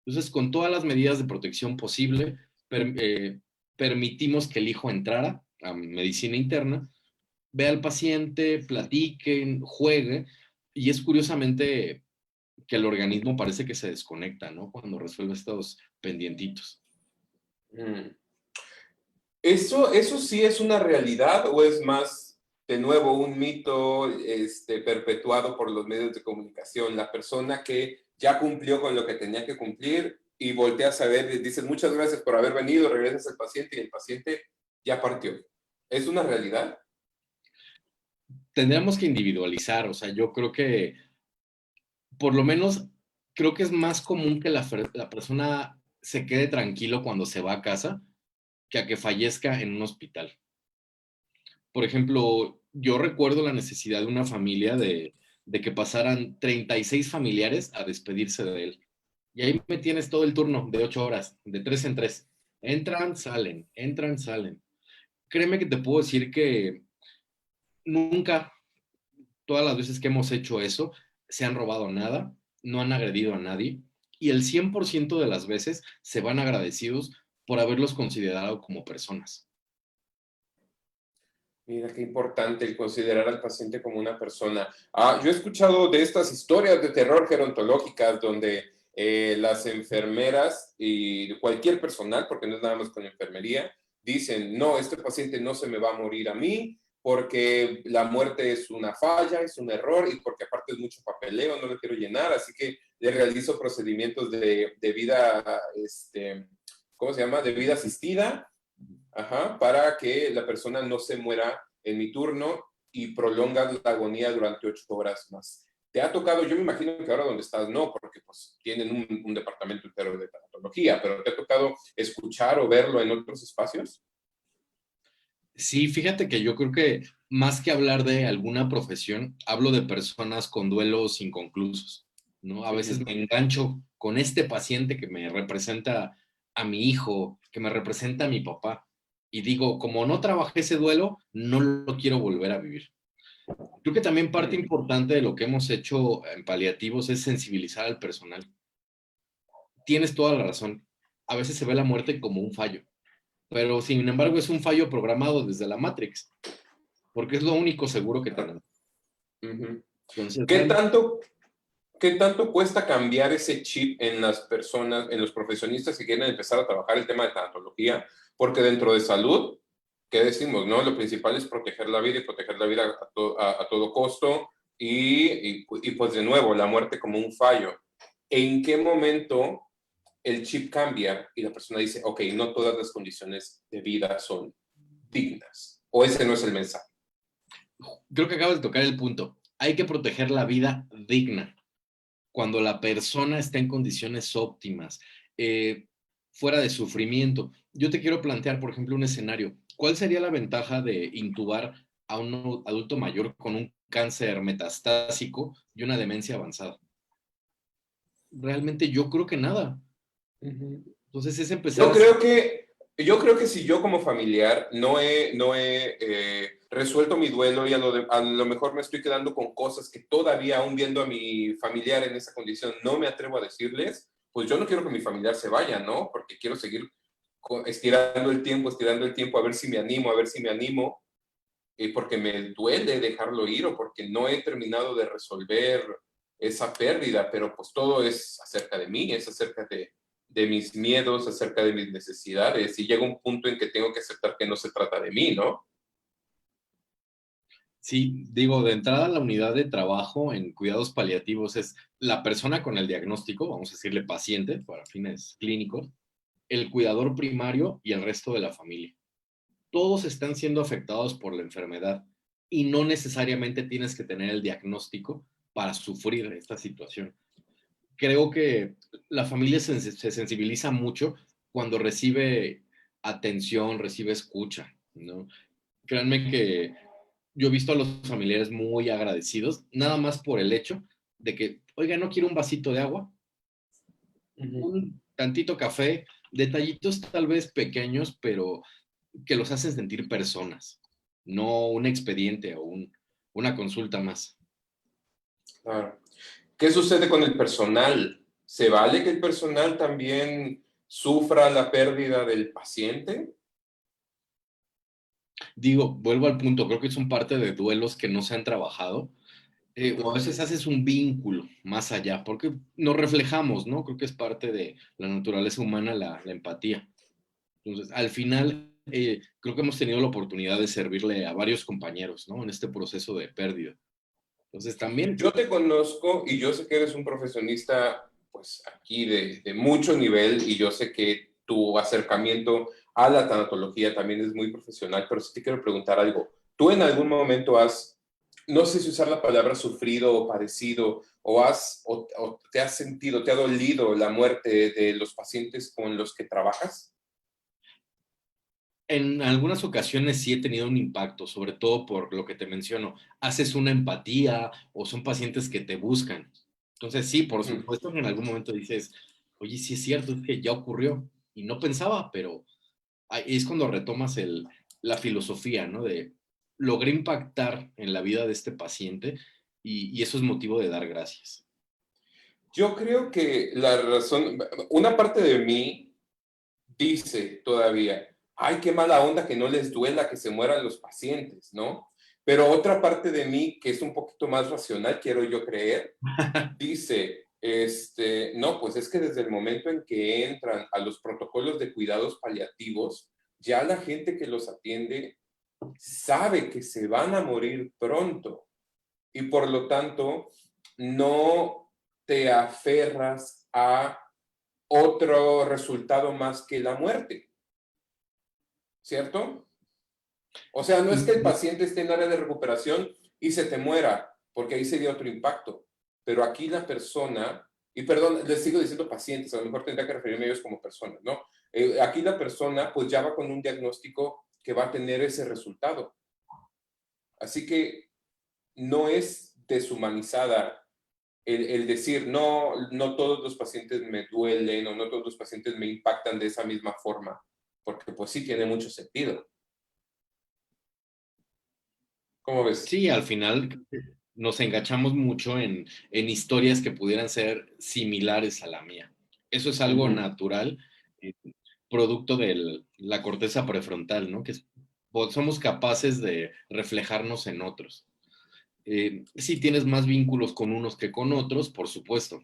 Speaker 2: Entonces, con todas las medidas de protección posible, permitimos que el hijo entrara a medicina interna, vea al paciente, platiquen, juegue, y es curiosamente que el organismo parece que se desconecta, ¿no? Cuando resuelve estos pendientitos.
Speaker 1: ¿Eso sí es una realidad o es más, de nuevo, un mito perpetuado por los medios de comunicación? La persona que ya cumplió con lo que tenía que cumplir y volteas a ver y dices muchas gracias por haber venido, regresas al paciente y el paciente ya partió. ¿Es una realidad?
Speaker 2: Tendríamos que individualizar, o sea, yo creo que por lo menos creo que es más común que la persona se quede tranquilo cuando se va a casa que a que fallezca en un hospital. Por ejemplo, yo recuerdo la necesidad de una familia de que pasaran 36 familiares a despedirse de él. Y ahí me tienes todo el turno de 8 horas, de 3 en 3. Entran, salen, entran, salen. Créeme que te puedo decir que nunca, todas las veces que hemos hecho eso, se han robado nada, no han agredido a nadie y el 100% de las veces se van agradecidos por haberlos considerado como personas.
Speaker 1: Mira, qué importante el considerar al paciente como una persona. Yo he escuchado de estas historias de terror gerontológicas donde las enfermeras y cualquier personal, porque no es nada más con enfermería, dicen, no, este paciente no se me va a morir a mí porque la muerte es una falla, es un error y porque aparte es mucho papeleo, no lo quiero llenar, así que le realizo procedimientos de vida, ¿cómo se llama? De vida asistida. Ajá, para que la persona no se muera en mi turno y prolonga la agonía durante 8 horas más. ¿Te ha tocado? Yo me imagino que ahora donde estás no, porque pues tienen un departamento entero de tanatología, pero ¿te ha tocado escuchar o verlo en otros espacios?
Speaker 2: Sí, fíjate que yo creo que más que hablar de alguna profesión, hablo de personas con duelos inconclusos, ¿no? A veces me engancho con este paciente que me representa a mi hijo, que me representa a mi papá, y digo, como no trabajé ese duelo, no lo quiero volver a vivir. Creo que también parte importante de lo que hemos hecho en paliativos es sensibilizar al personal. Tienes toda la razón. A veces se ve la muerte como un fallo, pero sin embargo es un fallo programado desde la Matrix, porque es lo único seguro que tenemos. Entonces,
Speaker 1: ¿Qué tanto, ¿Qué tanto cuesta cambiar ese chip en las personas, en los profesionistas que quieren empezar a trabajar el tema de tanatología? Porque dentro de salud, ¿qué decimos? No, lo principal es proteger la vida y proteger la vida a todo costo y pues de nuevo, la muerte como un fallo. ¿En qué momento el chip cambia y la persona dice, ok, no todas las condiciones de vida son dignas? ¿O ese no es el mensaje?
Speaker 2: creo que acabas de tocar el punto. Hay que proteger la vida digna. Cuando la persona está en condiciones óptimas, fuera de sufrimiento. Yo te quiero plantear, por ejemplo, un escenario. ¿Cuál sería la ventaja de intubar a un adulto mayor con un cáncer metastásico y una demencia avanzada? Realmente yo creo que nada. Entonces es empezar
Speaker 1: Yo creo que si yo como familiar no he resuelto mi duelo y a lo mejor me estoy quedando con cosas que todavía, aún viendo a mi familiar en esa condición, no me atrevo a decirles, pues yo no quiero que mi familiar se vaya, ¿no? Porque quiero seguir estirando el tiempo, a ver si me animo, porque me duele dejarlo ir o porque no he terminado de resolver esa pérdida, pero pues todo es acerca de mí, es acerca de mis miedos, acerca de mis necesidades, y llega un punto en que tengo que aceptar que no se trata de mí, ¿no?
Speaker 2: Sí, digo, de entrada la unidad de trabajo en cuidados paliativos es la persona con el diagnóstico, vamos a decirle paciente para fines clínicos, el cuidador primario y el resto de la familia. Todos están siendo afectados por la enfermedad y no necesariamente tienes que tener el diagnóstico para sufrir esta situación. Creo que la familia se sensibiliza mucho cuando recibe atención, recibe escucha, ¿no? Créanme que yo he visto a los familiares muy agradecidos, nada más por el hecho de que, oiga, no quiero un vasito de agua, un tantito café, detallitos tal vez pequeños, pero que los hacen sentir personas, no un expediente o una consulta más.
Speaker 1: Claro. ¿Qué sucede con el personal? ¿Se vale que el personal también sufra la pérdida del paciente?
Speaker 2: Digo, vuelvo al punto, creo que son parte de duelos que no se han trabajado, o a veces haces un vínculo más allá, porque nos reflejamos, ¿no? Creo que es parte de la naturaleza humana la empatía. Entonces, al final, creo que hemos tenido la oportunidad de servirle a varios compañeros, ¿no? En este proceso de pérdida. Entonces, también,
Speaker 1: Yo te conozco y yo sé que eres un profesionista, pues aquí de mucho nivel, y yo sé que tu acercamiento a la tanatología también es muy profesional, pero sí te quiero preguntar algo. ¿Tú en algún momento has, no sé si usar la palabra sufrido o padecido, o te has sentido, te ha dolido la muerte de los pacientes con los que trabajas?
Speaker 2: en algunas ocasiones sí he tenido un impacto, sobre todo por lo que te menciono. Haces una empatía o son pacientes que te buscan. Entonces, sí, por
Speaker 1: Ujú.
Speaker 2: supuesto que en algún momento dices, oye, sí es cierto, es que ya ocurrió. Y no pensaba, pero es cuando retomas la filosofía, ¿no? De logré impactar en la vida de este paciente y eso es motivo de dar gracias.
Speaker 1: Yo creo que la razón, una parte de mí dice todavía, ay, qué mala onda que no les duela que se mueran los pacientes, ¿no? Pero otra parte de mí, que es un poquito más racional, quiero yo creer, dice, no, pues es que desde el momento en que entran a los protocolos de cuidados paliativos, ya la gente que los atiende sabe que se van a morir pronto y por lo tanto no te aferras a otro resultado más que la muerte, ¿cierto? O sea, no es que el paciente esté en área de recuperación y se te muera, porque ahí sería otro impacto. Pero aquí la persona, y perdón, les sigo diciendo pacientes, a lo mejor tendría que referirme a ellos como personas, ¿no? Aquí la persona pues ya va con un diagnóstico que va a tener ese resultado. Así que no es deshumanizada el decir, no, no todos los pacientes me duelen o no todos los pacientes me impactan de esa misma forma, porque pues sí tiene mucho sentido. ¿Cómo ves?
Speaker 2: Sí, al final nos enganchamos mucho en historias que pudieran ser similares a la mía. Eso es algo
Speaker 1: Ujú.
Speaker 2: natural, eh, producto de la corteza prefrontal, ¿no? Somos capaces de reflejarnos en otros. Sí tienes más vínculos con unos que con otros, por supuesto.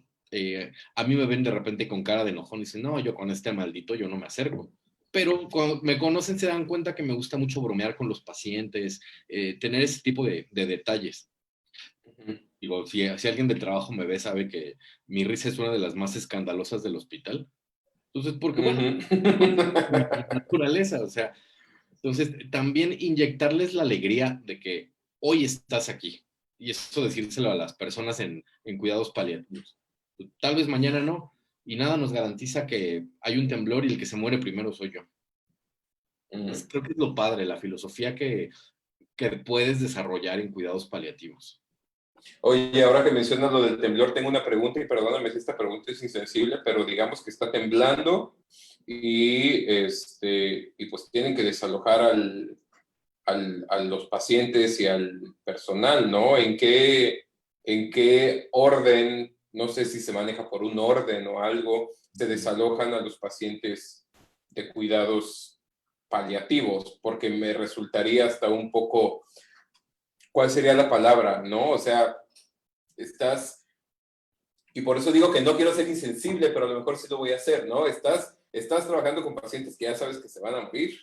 Speaker 2: A mí me ven de repente con cara de enojón y dicen, no, yo con este maldito yo no me acerco. Pero cuando me conocen se dan cuenta que me gusta mucho bromear con los pacientes, tener ese tipo de detalles.
Speaker 1: Ujú.
Speaker 2: Digo, si alguien del trabajo me ve, sabe que mi risa es una de las más escandalosas del hospital. Entonces, porque bueno,
Speaker 1: Ujú.
Speaker 2: mi naturaleza, o sea, entonces también inyectarles la alegría de que hoy estás aquí. Y eso decírselo a las personas en cuidados paliativos. Tal vez mañana no, y nada nos garantiza que hay un temblor y el que se muere primero soy yo.
Speaker 1: Ujú.
Speaker 2: Creo que es lo padre, la filosofía que puedes desarrollar en cuidados paliativos.
Speaker 1: Oye, ahora que mencionas lo del temblor, tengo una pregunta y perdóname si esta pregunta es insensible, pero digamos que está temblando y pues tienen que desalojar a los pacientes y al personal, ¿no? En qué orden no sé si se maneja por un orden o algo, se desalojan a los pacientes de cuidados paliativos, porque me resultaría hasta un poco, ¿cuál sería la palabra? ¿No? O sea, estás, y por eso digo que no quiero ser insensible, pero a lo mejor sí lo voy a hacer, ¿no? Estás trabajando con pacientes que ya sabes que se van a morir,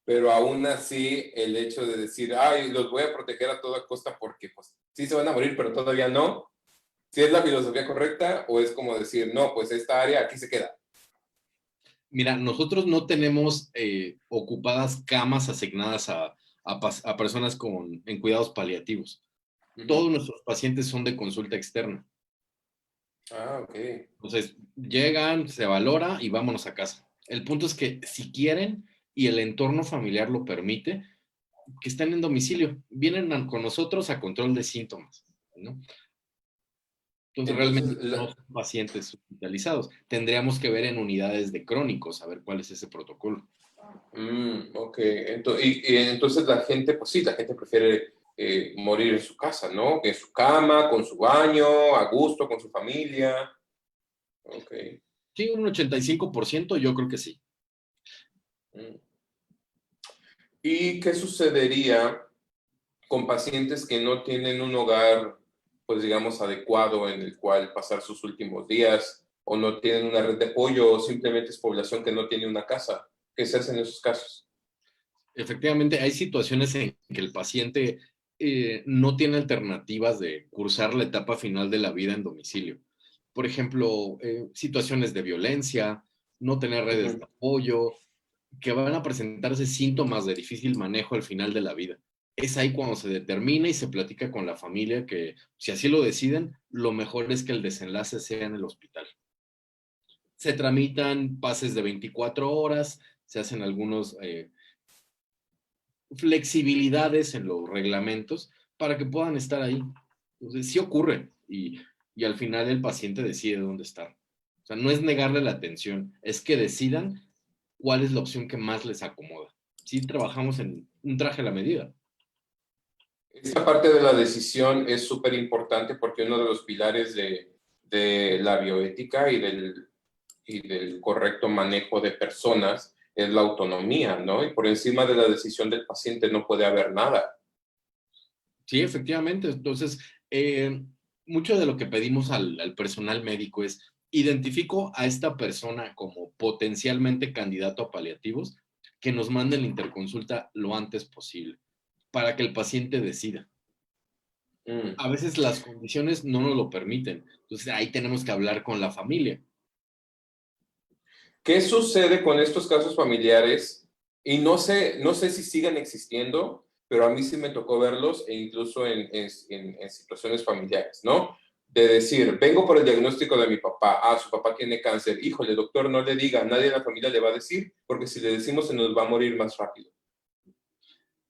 Speaker 1: pero aún así el hecho de decir, ay, los voy a proteger a toda costa porque pues sí se van a morir, pero todavía no, si es la filosofía correcta o es como decir, no, pues esta área aquí se queda.
Speaker 2: Mira, nosotros no tenemos ocupadas camas asignadas a personas en cuidados paliativos.
Speaker 1: Ujú.
Speaker 2: Todos nuestros pacientes son de consulta externa.
Speaker 1: Ah, ok.
Speaker 2: Entonces, llegan, se valora y vámonos a casa. El punto es que si quieren y el entorno familiar lo permite, que estén en domicilio, vienen con nosotros a control de síntomas, ¿no? Entonces, realmente
Speaker 1: Entonces,
Speaker 2: no son pacientes hospitalizados. Tendríamos que ver en unidades de crónicos, a ver cuál es ese protocolo.
Speaker 1: ok. Y entonces la gente, pues sí, la gente prefiere morir en su casa, ¿no? En su cama, con su baño, a gusto, con su familia. Ok.
Speaker 2: Sí, un 85% yo creo que sí.
Speaker 1: Mm. ¿Y qué sucedería con pacientes que no tienen un hogar, pues digamos, adecuado en el cual pasar sus últimos días, o no tienen una red de apoyo, o simplemente es población que no tiene una casa? ¿Qué se hace en esos casos?
Speaker 2: Efectivamente, hay situaciones en que el paciente no tiene alternativas de cursar la etapa final de la vida en domicilio. Por ejemplo, situaciones de violencia, no tener redes de
Speaker 1: Ujú.
Speaker 2: apoyo, que van a presentarse síntomas de difícil manejo al final de la vida. Es ahí cuando se determina y se platica con la familia que, si así lo deciden, lo mejor es que el desenlace sea en el hospital. Se tramitan pases de 24 horas, se hacen algunos flexibilidades en los reglamentos para que puedan estar ahí. Entonces, sí ocurre y al final el paciente decide dónde estar. O sea, no es negarle la atención, es que decidan cuál es la opción que más les acomoda. Sí trabajamos en un traje a la medida.
Speaker 1: Esta parte de la decisión es súper importante porque uno de los pilares de la bioética y del correcto manejo de personas es la autonomía, ¿no? Y por encima de la decisión del paciente no puede haber nada.
Speaker 2: Sí, efectivamente. Entonces, mucho de lo que pedimos al personal médico es, identifico a esta persona como potencialmente candidato a paliativos, que nos mande la interconsulta lo antes posible, para que el paciente decida.
Speaker 1: Mm.
Speaker 2: A veces las condiciones no nos lo permiten, entonces ahí tenemos que hablar con la familia.
Speaker 1: ¿Qué sucede con estos casos familiares? Y no sé si siguen existiendo, pero a mí sí me tocó verlos e incluso en situaciones familiares, ¿no? De decir, vengo por el diagnóstico de mi papá, su papá tiene cáncer, híjole, doctor, no le diga, nadie de la familia le va a decir, porque si le decimos se nos va a morir más rápido.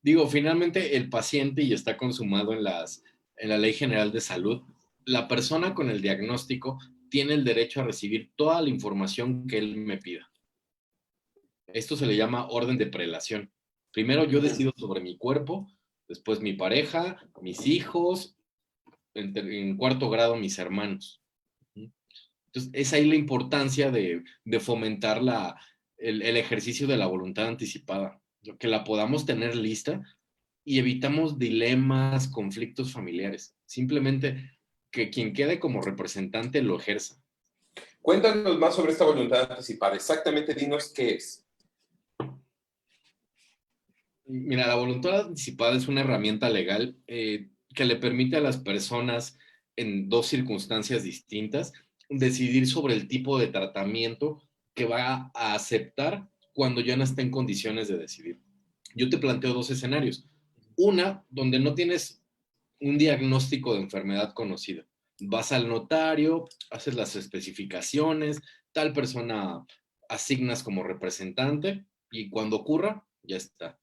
Speaker 2: Digo, finalmente el paciente, y está consumado en la Ley General de Salud, la persona con el diagnóstico tiene el derecho a recibir toda la información que él me pida. Esto se le llama orden de prelación. Primero yo
Speaker 1: Ujú.
Speaker 2: decido sobre mi cuerpo, después mi pareja, mis hijos, en cuarto grado mis hermanos. Entonces, es ahí la importancia de fomentar el ejercicio de la voluntad anticipada, que la podamos tener lista y evitamos dilemas, conflictos familiares. Simplemente que quien quede como representante lo ejerza.
Speaker 1: Cuéntanos más sobre esta voluntad anticipada. Exactamente, dinos qué es.
Speaker 2: Mira, la voluntad anticipada es una herramienta legal que le permite a las personas en dos circunstancias distintas decidir sobre el tipo de tratamiento que va a aceptar cuando ya no está en condiciones de decidir. Yo te planteo dos escenarios. Una, donde no tienes un diagnóstico de enfermedad conocida. Vas al notario, haces las especificaciones, tal persona asignas como representante y cuando ocurra, ya está.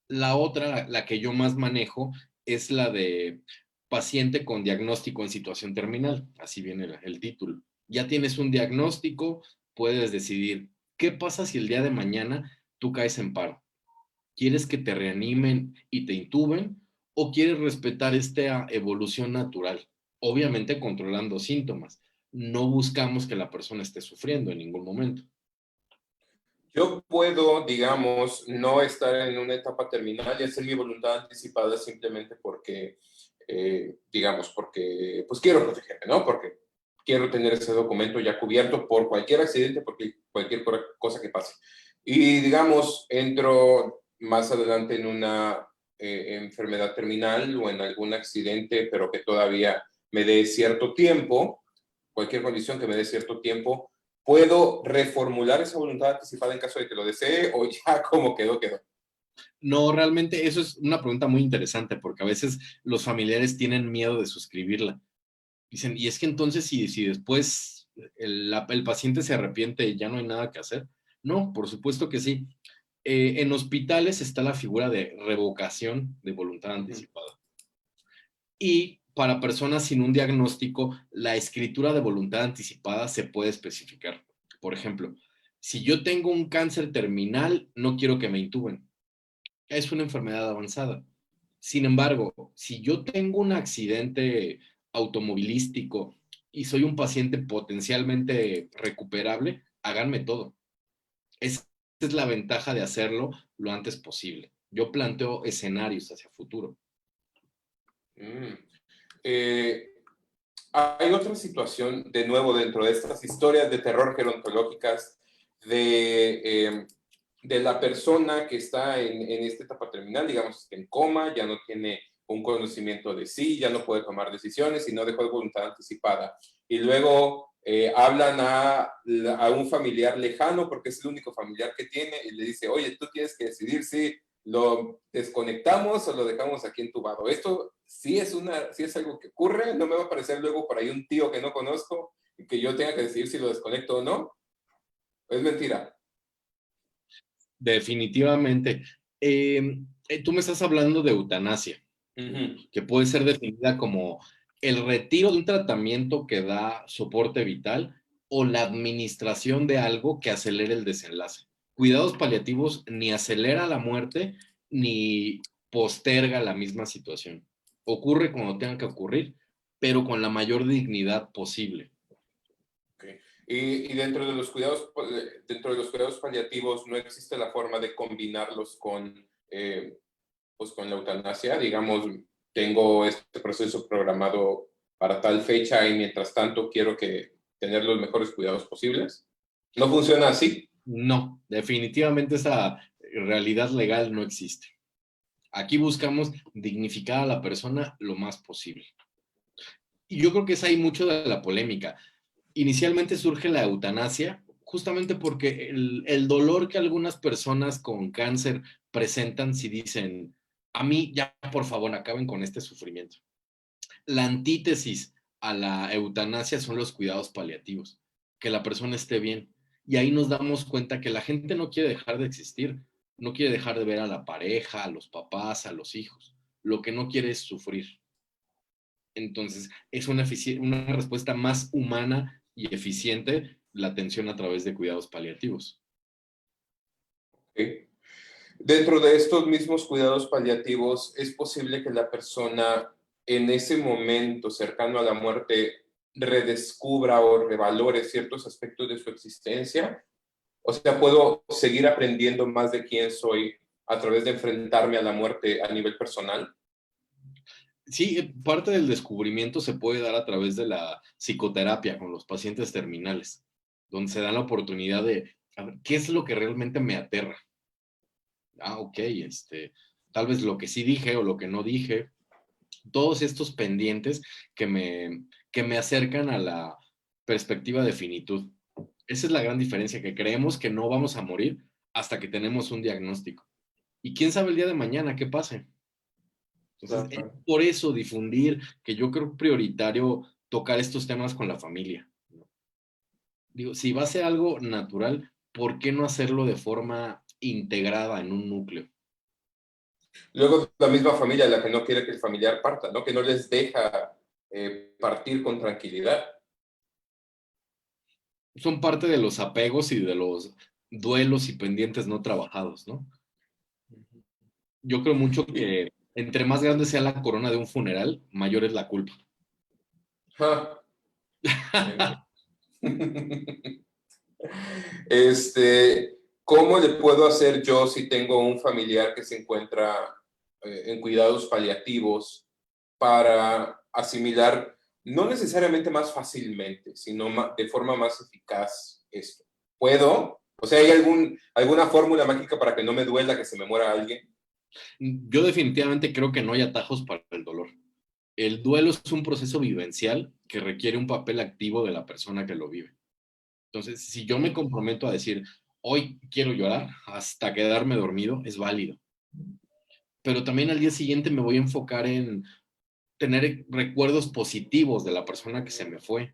Speaker 2: La otra, la que yo más manejo, es la de paciente con diagnóstico en situación terminal. Así viene el título. Ya tienes un diagnóstico, puedes decidir qué pasa si el día de mañana tú caes en paro. ¿Quieres que te reanimen y te intuben o quieres respetar esta evolución natural? obviamente controlando síntomas. No buscamos que la persona esté sufriendo en ningún momento.
Speaker 1: Yo puedo, digamos, no estar en una etapa terminal y hacer mi voluntad anticipada simplemente porque, digamos, porque pues quiero protegerme, ¿no? Porque quiero tener ese documento ya cubierto por cualquier accidente, por cualquier cosa que pase. Y, digamos, entro más adelante en una enfermedad terminal o en algún accidente, pero que todavía me dé cierto tiempo, cualquier condición que me dé cierto tiempo. ¿Puedo reformular esa voluntad anticipada en caso de que lo desee o ya como quedó, quedó?
Speaker 2: No, realmente eso es una pregunta muy interesante porque a veces los familiares tienen miedo de suscribirla. Dicen, y es que entonces si después el paciente se arrepiente, ya no hay nada que hacer. No, por supuesto que sí. En hospitales está la figura de revocación de voluntad anticipada. Y para personas sin un diagnóstico, la escritura de voluntad anticipada se puede especificar. Por ejemplo, si yo tengo un cáncer terminal, no quiero que me intuben. Es una enfermedad avanzada. Sin embargo, si yo tengo un accidente automovilístico y soy un paciente potencialmente recuperable, háganme todo. Esa es la ventaja de hacerlo lo antes posible. Yo planteo escenarios hacia futuro.
Speaker 1: Mm. Eh, Hay otra situación, de nuevo, dentro de estas historias de terror gerontológicas de la persona que está en esta etapa terminal, digamos que en coma, ya no tiene un conocimiento de sí, ya no puede tomar decisiones y no dejó de voluntad anticipada. Y luego hablan a un familiar lejano, porque es el único familiar que tiene, y le dice, oye, tú tienes que decidir si lo desconectamos o lo dejamos aquí entubado. Esto sí es algo que ocurre, no me va a aparecer luego por ahí un tío que no conozco y que yo tenga que decidir si lo desconecto o no. Es mentira.
Speaker 2: Definitivamente. Tú me estás hablando de eutanasia, que puede ser definida como el retiro de un tratamiento que da soporte vital o la administración de algo que acelere el desenlace. Cuidados paliativos ni acelera la muerte ni posterga la misma situación. Ocurre cuando tenga que ocurrir, pero con la mayor dignidad posible.
Speaker 1: Okay. Y dentro de los cuidados paliativos no existe la forma de combinarlos pues con la eutanasia. Digamos, tengo este proceso programado para tal fecha y mientras tanto quiero tener los mejores cuidados posibles. ¿No funciona así?
Speaker 2: No, definitivamente esa realidad legal no existe. Aquí buscamos dignificar a la persona lo más posible. Y yo creo que es ahí mucho de la polémica. Inicialmente surge la eutanasia justamente porque el dolor que algunas personas con cáncer presentan si dicen, a mí ya por favor acaben con este sufrimiento. La antítesis a la eutanasia son los cuidados paliativos, que la persona esté bien. Y ahí nos damos cuenta que la gente no quiere dejar de existir, no quiere dejar de ver a la pareja, a los papás, a los hijos. Lo que no quiere es sufrir. Entonces, es una respuesta más humana y eficiente la atención a través de cuidados paliativos.
Speaker 1: Okay. Dentro de estos mismos cuidados paliativos, ¿es posible que la persona en ese momento cercano a la muerte redescubra o revalore ciertos aspectos de su existencia? O sea, ¿puedo seguir aprendiendo más de quién soy a través de enfrentarme a la muerte a nivel personal?
Speaker 2: Sí, parte del descubrimiento se puede dar a través de la psicoterapia con los pacientes terminales, donde se da la oportunidad de, a ver, ¿qué es lo que realmente me aterra? Ok, tal vez lo que sí dije o lo que no dije, todos estos pendientes que me acercan a la perspectiva de finitud. Esa es la gran diferencia, que creemos que no vamos a morir hasta que tenemos un diagnóstico. Y quién sabe el día de mañana qué pase. Entonces, es
Speaker 1: Claro.
Speaker 2: por eso difundir, que yo creo prioritario tocar estos temas con la familia. Digo, si va a ser algo natural, ¿por qué no hacerlo de forma integrada en un núcleo?
Speaker 1: Luego, la misma familia la que no quiere que el familiar parta, ¿no? Que no les deja partir con tranquilidad.
Speaker 2: Son parte de los apegos y de los duelos y pendientes no trabajados, ¿no? Yo creo mucho que entre más grande sea la corona de un funeral, mayor es la culpa.
Speaker 1: Ah, Este, ¿cómo le puedo hacer yo si tengo un familiar que se encuentra en cuidados paliativos para asimilar, no necesariamente más fácilmente, sino de forma más eficaz esto? ¿Puedo? O sea, ¿hay alguna fórmula mágica para que no me duela que se me muera alguien?
Speaker 2: Yo definitivamente creo que no hay atajos para el dolor. El duelo es un proceso vivencial que requiere un papel activo de la persona que lo vive. Entonces, si yo me comprometo a decir, hoy quiero llorar hasta quedarme dormido, es válido. Pero también al día siguiente me voy a enfocar en tener recuerdos positivos de la persona que se me fue.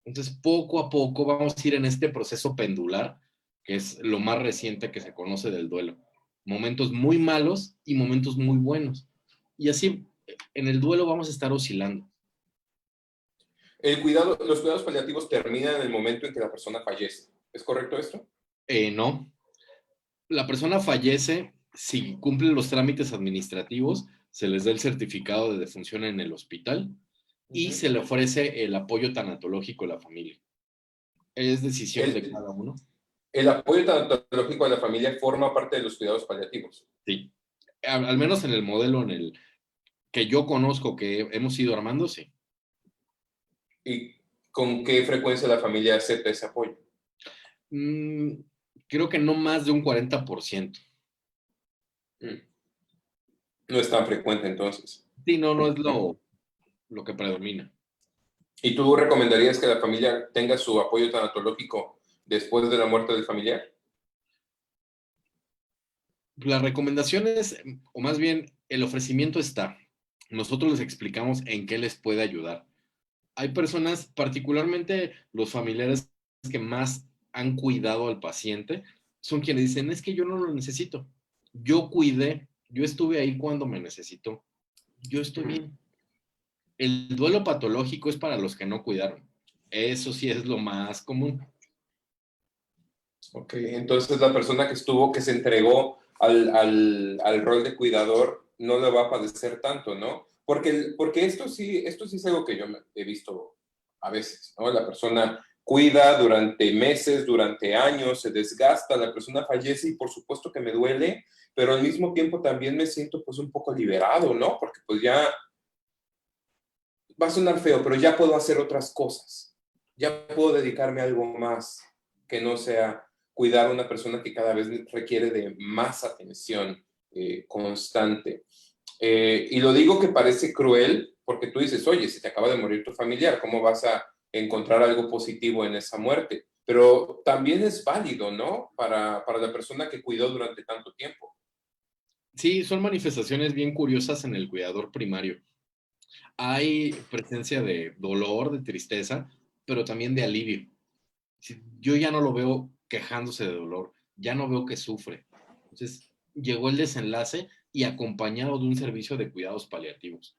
Speaker 2: Entonces, poco a poco vamos a ir en este proceso pendular, que es lo más reciente que se conoce del duelo. Momentos muy malos y momentos muy buenos. Y así, en el duelo vamos a estar oscilando.
Speaker 1: Los cuidados paliativos terminan en el momento en que la persona fallece. ¿Es correcto esto?
Speaker 2: No, la persona fallece si cumple los trámites administrativos, se les da el certificado de defunción en el hospital y
Speaker 1: Ujú.
Speaker 2: se le ofrece el apoyo tanatológico a la familia. Es decisión de
Speaker 1: El,
Speaker 2: cada uno.
Speaker 1: el apoyo tanatológico a la familia forma parte de los cuidados paliativos.
Speaker 2: Sí. Al menos en el modelo en el que yo conozco que hemos ido armando, sí.
Speaker 1: ¿Y con qué frecuencia la familia acepta ese apoyo?
Speaker 2: Mm, creo que no más de un 40%.
Speaker 1: Mm. No es tan frecuente entonces.
Speaker 2: Sí, no, no es
Speaker 1: ¿No?
Speaker 2: lo que predomina.
Speaker 1: ¿Y tú recomendarías que la familia tenga su apoyo tanatológico después de la muerte del familiar?
Speaker 2: La recomendación es, o más bien, el ofrecimiento está. Nosotros les explicamos en qué les puede ayudar. Hay personas, particularmente los familiares que más han cuidado al paciente, son quienes dicen, es que yo no lo necesito. Yo cuidé, yo estuve ahí cuando me necesitó. Yo estoy
Speaker 1: Ujú.
Speaker 2: bien. El duelo patológico es para los que no cuidaron. Eso sí es lo más común.
Speaker 1: Ok, entonces la persona que estuvo, que se entregó al rol de cuidador, no le va a padecer tanto, ¿no? Porque esto sí es algo que yo he visto a veces, ¿no? La persona cuida durante meses, durante años, se desgasta, la persona fallece y por supuesto que me duele, pero al mismo tiempo también me siento pues un poco liberado, ¿no? Porque pues ya va a sonar feo, pero ya puedo hacer otras cosas. Ya puedo dedicarme a algo más que no sea cuidar a una persona que cada vez requiere de más atención constante. Y lo digo que parece cruel porque tú dices, oye, si te acaba de morir tu familiar, ¿cómo vas a encontrar algo positivo en esa muerte? Pero también es válido, ¿no? Para la persona que cuidó durante tanto tiempo.
Speaker 2: Sí, son manifestaciones bien curiosas en el cuidador primario. Hay presencia de dolor, de tristeza, pero también de alivio. Yo ya no lo veo quejándose de dolor, ya no veo que sufre. Entonces, llegó el desenlace y acompañado de un servicio de cuidados paliativos.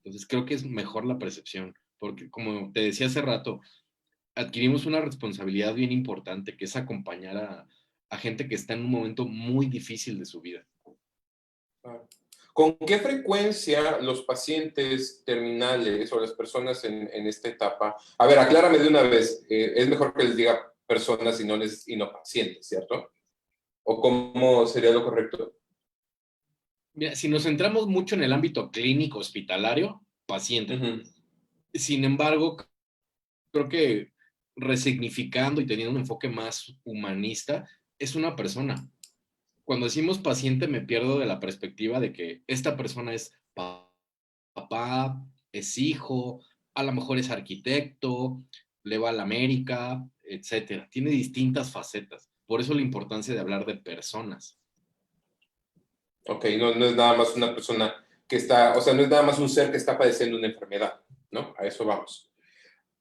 Speaker 2: Entonces, creo que es mejor la percepción, porque como te decía hace rato, adquirimos una responsabilidad bien importante, que es acompañar a gente que está en un momento muy difícil de su vida.
Speaker 1: ¿Con qué frecuencia los pacientes terminales o las personas en esta etapa? A ver, aclárame de una vez, es mejor que les diga personas y no pacientes, ¿cierto? ¿O cómo sería lo correcto?
Speaker 2: Mira, si nos centramos mucho en el ámbito clínico hospitalario, paciente.
Speaker 1: Ujú.
Speaker 2: Sin embargo, creo que resignificando y teniendo un enfoque más humanista, es una persona. Cuando decimos paciente, me pierdo de la perspectiva de que esta persona es papá, es hijo, a lo mejor es arquitecto, le va a la América, etcétera. Tiene distintas facetas. Por eso la importancia de hablar de personas.
Speaker 1: Ok, no, no es nada más una persona que está, o sea, no es nada más un ser que está padeciendo una enfermedad, ¿no? A eso vamos.
Speaker 2: Sí.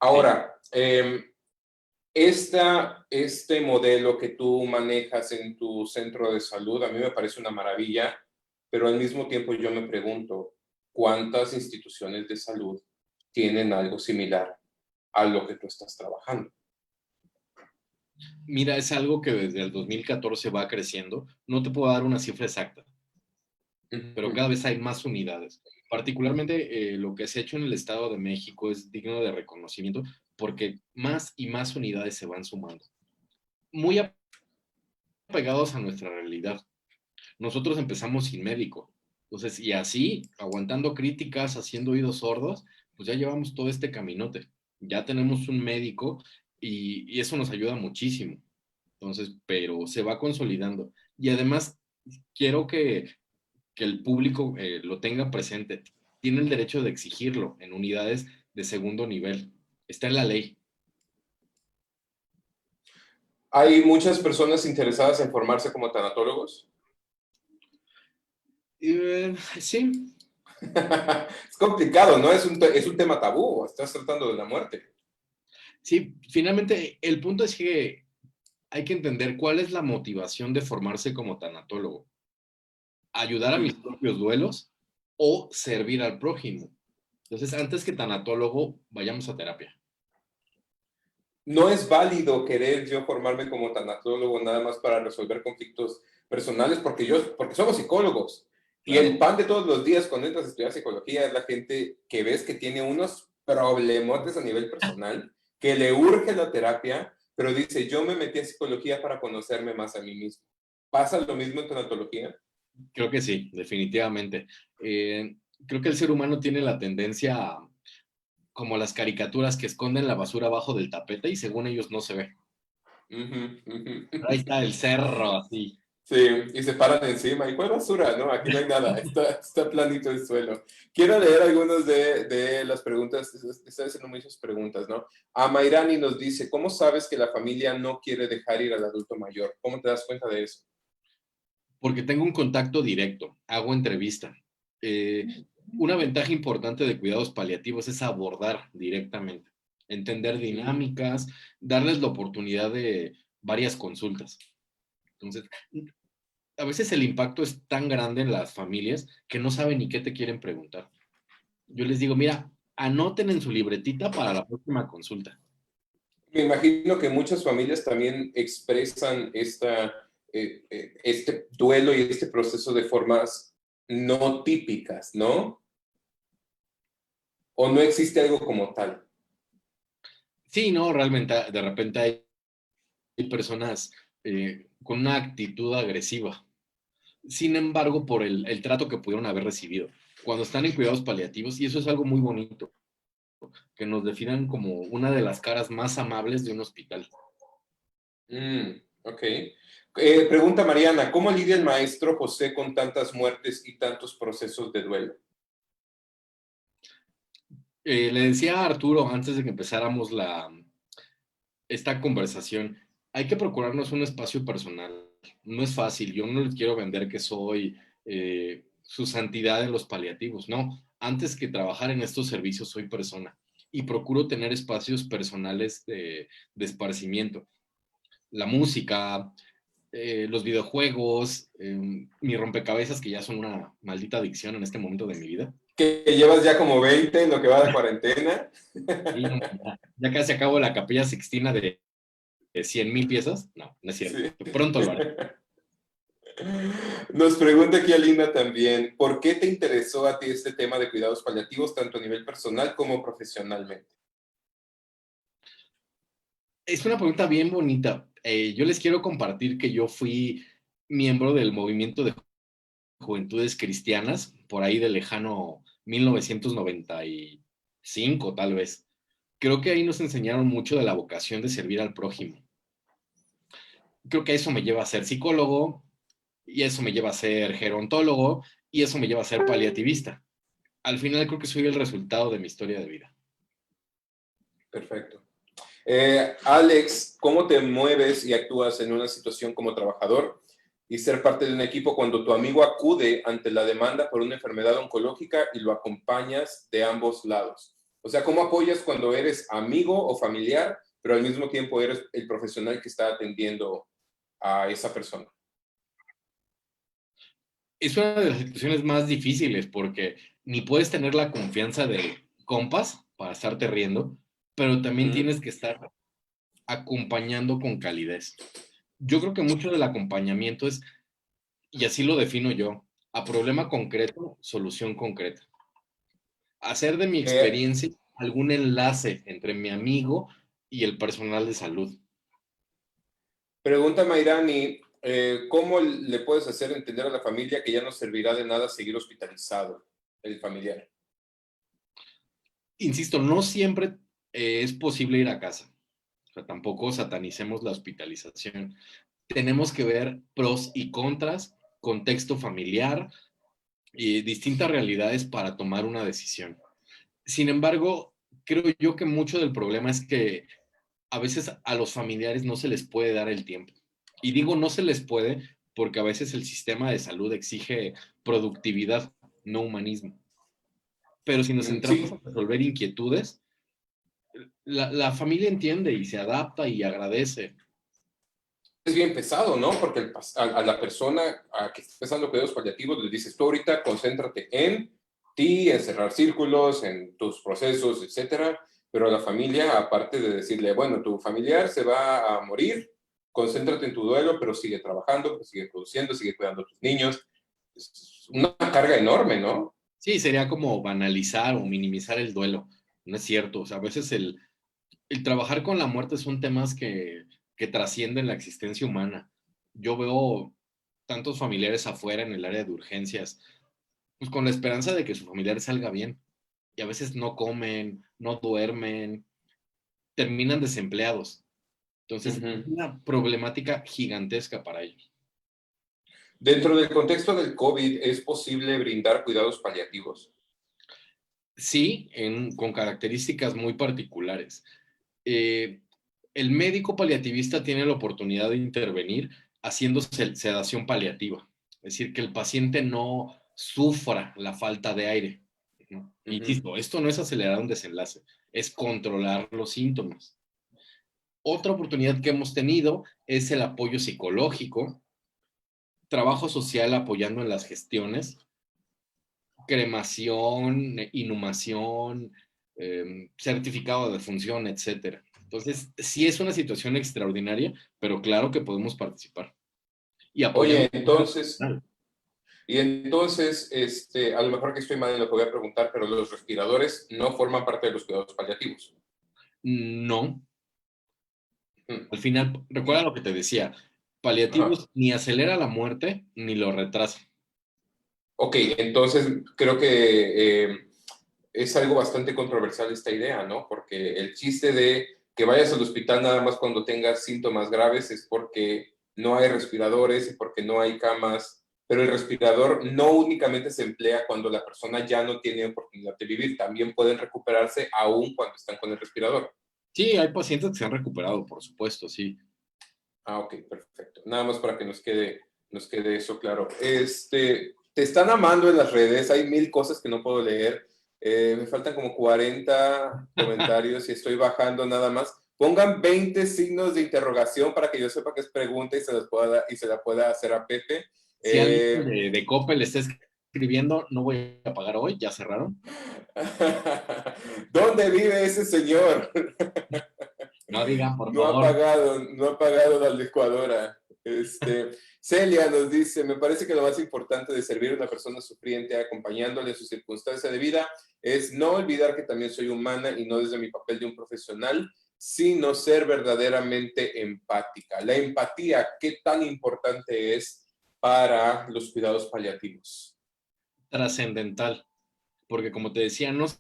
Speaker 1: Ahora, este modelo que tú manejas en tu centro de salud, a mí me parece una maravilla, pero al mismo tiempo yo me pregunto, ¿cuántas instituciones de salud tienen algo similar a lo que tú estás trabajando?
Speaker 2: Mira, es algo que desde el 2014 va creciendo. No te puedo dar una cifra exacta, pero
Speaker 1: Ujú.
Speaker 2: cada vez hay más unidades. Particularmente lo que se ha hecho en el Estado de México es digno de reconocimiento porque más y más unidades se van sumando. Muy apegados a nuestra realidad. Nosotros empezamos sin médico. Entonces, y así, aguantando críticas, haciendo oídos sordos, pues ya llevamos todo este caminote. Ya tenemos un médico y eso nos ayuda muchísimo. Entonces, pero se va consolidando. Y además, quiero que el público lo tenga presente. Tiene el derecho de exigirlo en unidades de segundo nivel. Está en la ley.
Speaker 1: ¿Hay muchas personas interesadas en formarse como tanatólogos?
Speaker 2: Sí,
Speaker 1: Es complicado, ¿no? Es un tema tabú, estás tratando de la muerte.
Speaker 2: sí, finalmente el punto es que hay que entender cuál es la motivación de formarse como tanatólogo. Ayudar a mis
Speaker 1: Ujú.
Speaker 2: propios duelos o servir al prójimo. Entonces, antes que tanatólogo, vayamos a terapia.
Speaker 1: No es válido querer yo formarme como tanatólogo nada más para resolver conflictos personales, porque somos psicólogos. Y el
Speaker 2: Claro.
Speaker 1: pan de todos los días cuando entras a estudiar psicología es la gente que ves que tiene unos problemotes a nivel personal, que le urge la terapia, pero dice, yo me metí en psicología para conocerme más a mí mismo. ¿Pasa lo mismo en tanatología?
Speaker 2: Creo que sí, definitivamente. Eh, Creo que el ser humano tiene la tendencia como las caricaturas que esconden la basura abajo del tapete y según ellos no se ve.
Speaker 1: Ujú, ujú.
Speaker 2: Pero ahí está el cerro, así.
Speaker 1: Sí, y se paran encima. ¿Y cuál basura? No, aquí no hay nada. Está planito el suelo. Quiero leer algunas de las preguntas. Está haciendo muchas preguntas, ¿no? Amairani nos dice, ¿cómo sabes que la familia no quiere dejar ir al adulto mayor? ¿Cómo te das cuenta de eso?
Speaker 2: Porque tengo un contacto directo, hago entrevista. Eh, una ventaja importante de cuidados paliativos es abordar directamente, entender dinámicas, darles la oportunidad de varias consultas. Entonces, a veces el impacto es tan grande en las familias que no saben ni qué te quieren preguntar. Yo les digo, mira, anoten en su libretita para la próxima consulta.
Speaker 1: Me imagino que muchas familias también expresan este duelo y este proceso de formas no típicas, ¿no? O no existe algo como tal.
Speaker 2: Sí, no, realmente de repente hay personas con una actitud agresiva. Sin embargo, por el trato que pudieron haber recibido. Cuando están en cuidados paliativos, y eso es algo muy bonito, que nos definan como una de las caras más amables de un hospital.
Speaker 1: Ok. Pregunta Mariana, ¿cómo lidia el maestro José con tantas muertes y tantos procesos de duelo?
Speaker 2: Le decía a Arturo antes de que empezáramos esta conversación, hay que procurarnos un espacio personal. No es fácil, yo no les quiero vender que soy su santidad en los paliativos, no. Antes que trabajar en estos servicios soy persona y procuro tener espacios personales de esparcimiento. La música, los videojuegos, mi rompecabezas, que ya son una maldita adicción en este momento de mi vida.
Speaker 1: Que llevas ya como 20 en lo que va de cuarentena.
Speaker 2: Y no, ya casi acabo la Capilla Sixtina de 100,000 piezas. No, no es cierto.
Speaker 1: Sí.
Speaker 2: Pronto lo haré.
Speaker 1: Nos pregunta aquí Alina también, ¿por qué te interesó a ti este tema de cuidados paliativos, tanto a nivel personal como profesionalmente?
Speaker 2: Es una pregunta bien bonita. Yo les quiero compartir que yo fui miembro del movimiento de Juventudes Cristianas, por ahí del lejano 1995, tal vez. Creo que ahí nos enseñaron mucho de la vocación de servir al prójimo. Creo que eso me lleva a ser psicólogo, y eso me lleva a ser gerontólogo, y eso me lleva a ser paliativista. Al final creo que soy el resultado de mi historia de vida.
Speaker 1: Perfecto. Alex, ¿cómo te mueves y actúas en una situación como trabajador y ser parte de un equipo cuando tu amigo acude ante la demanda por una enfermedad oncológica y lo acompañas de ambos lados? O sea, ¿cómo apoyas cuando eres amigo o familiar, pero al mismo tiempo eres el profesional que está atendiendo a esa persona?
Speaker 2: Es una de las situaciones más difíciles porque ni puedes tener la confianza de compas para estarte riendo, pero también
Speaker 1: Ujú.
Speaker 2: tienes que estar acompañando con calidez. Yo creo que mucho del acompañamiento es, y así lo defino yo, a problema concreto, solución concreta. hacer de mi
Speaker 1: Eh,
Speaker 2: experiencia algún enlace entre mi amigo y el personal de salud.
Speaker 1: Pregunta Mayrani, ¿cómo le puedes hacer entender a la familia que ya no servirá de nada seguir hospitalizado el familiar?
Speaker 2: Insisto, no siempre es posible ir a casa. O sea, tampoco satanicemos la hospitalización. Tenemos que ver pros y contras, contexto familiar y distintas realidades para tomar una decisión. Sin embargo, creo yo que mucho del problema es que a veces a los familiares no se les puede dar el tiempo. Y digo no se les puede porque a veces el sistema de salud exige productividad, no humanismo. Pero si nos centramos en
Speaker 1: Sí,
Speaker 2: resolver inquietudes, la familia entiende y se adapta y agradece.
Speaker 1: es bien pesado, ¿no? Porque a la persona a que está empezando cuidados paliativos le dices, tú ahorita concéntrate en ti, en cerrar círculos, en tus procesos, etcétera. Pero a la familia, aparte de decirle, bueno, tu familiar se va a morir, concéntrate en tu duelo, pero sigue trabajando, pues sigue produciendo, sigue cuidando a tus niños. Es una carga enorme, ¿no?
Speaker 2: Sí, sería como banalizar o minimizar el duelo. No es cierto. O sea, a veces el trabajar con la muerte son temas que trascienden la existencia humana. Yo veo tantos familiares afuera en el área de urgencias, pues con la esperanza de que su familiar salga bien. Y a veces no comen, no duermen, terminan desempleados. Entonces, es
Speaker 1: Ujú.
Speaker 2: una problemática gigantesca para ellos.
Speaker 1: Dentro del contexto del COVID, ¿es posible brindar cuidados paliativos?
Speaker 2: Sí, con características muy particulares. Eh, el médico paliativista tiene la oportunidad de intervenir haciendo sedación paliativa, es decir, que el paciente no sufra la falta de aire, ¿no?
Speaker 1: Ujú.
Speaker 2: Insisto, esto no es acelerar un desenlace, es controlar los síntomas. Otra oportunidad que hemos tenido es el apoyo psicológico, trabajo social apoyando en las gestiones, cremación, inhumación, certificado de función, etcétera. Entonces, sí es una situación extraordinaria, pero claro que podemos participar. Y apoyando.
Speaker 1: Oye, entonces, a lo mejor que estoy mal en lo que voy a preguntar, pero los respiradores no forman parte de los cuidados paliativos.
Speaker 2: No,
Speaker 1: Mm.
Speaker 2: al final, recuerda lo que te decía,
Speaker 1: Ajá.
Speaker 2: paliativos ni acelera la muerte ni lo retrasa.
Speaker 1: Ok, entonces creo que es algo bastante controversial esta idea, ¿no? Porque el chiste de que vayas al hospital nada más cuando tengas síntomas graves es porque no hay respiradores y porque no hay camas, pero el respirador no únicamente se emplea cuando la persona ya no tiene oportunidad de vivir, también pueden recuperarse aún cuando están con el respirador.
Speaker 2: Sí, hay pacientes que se han recuperado, por supuesto, sí.
Speaker 1: Ah, ok, perfecto. Nada más para que nos quede eso claro. Te están amando en las redes, hay 1000 cosas que no puedo leer. Me faltan como 40 comentarios y estoy bajando nada más. Pongan 20 signos de interrogación para que yo sepa que es pregunta y y se la pueda hacer a Pepe.
Speaker 2: Si alguien
Speaker 1: Eh,
Speaker 2: de Coppel está escribiendo, no voy a pagar hoy, ya cerraron.
Speaker 1: ¿Dónde vive ese señor?
Speaker 2: No digan, por
Speaker 1: No ha
Speaker 2: favor.
Speaker 1: pagado, no ha pagado la licuadora. Celia nos dice, me parece que lo más importante de servir a una persona sufriente acompañándole en su circunstancia de vida es no olvidar que también soy humana y no desde mi papel de un profesional, sino ser verdaderamente empática. La empatía, ¿qué tan importante es para los cuidados paliativos?
Speaker 2: Trascendental, porque como te decía, no se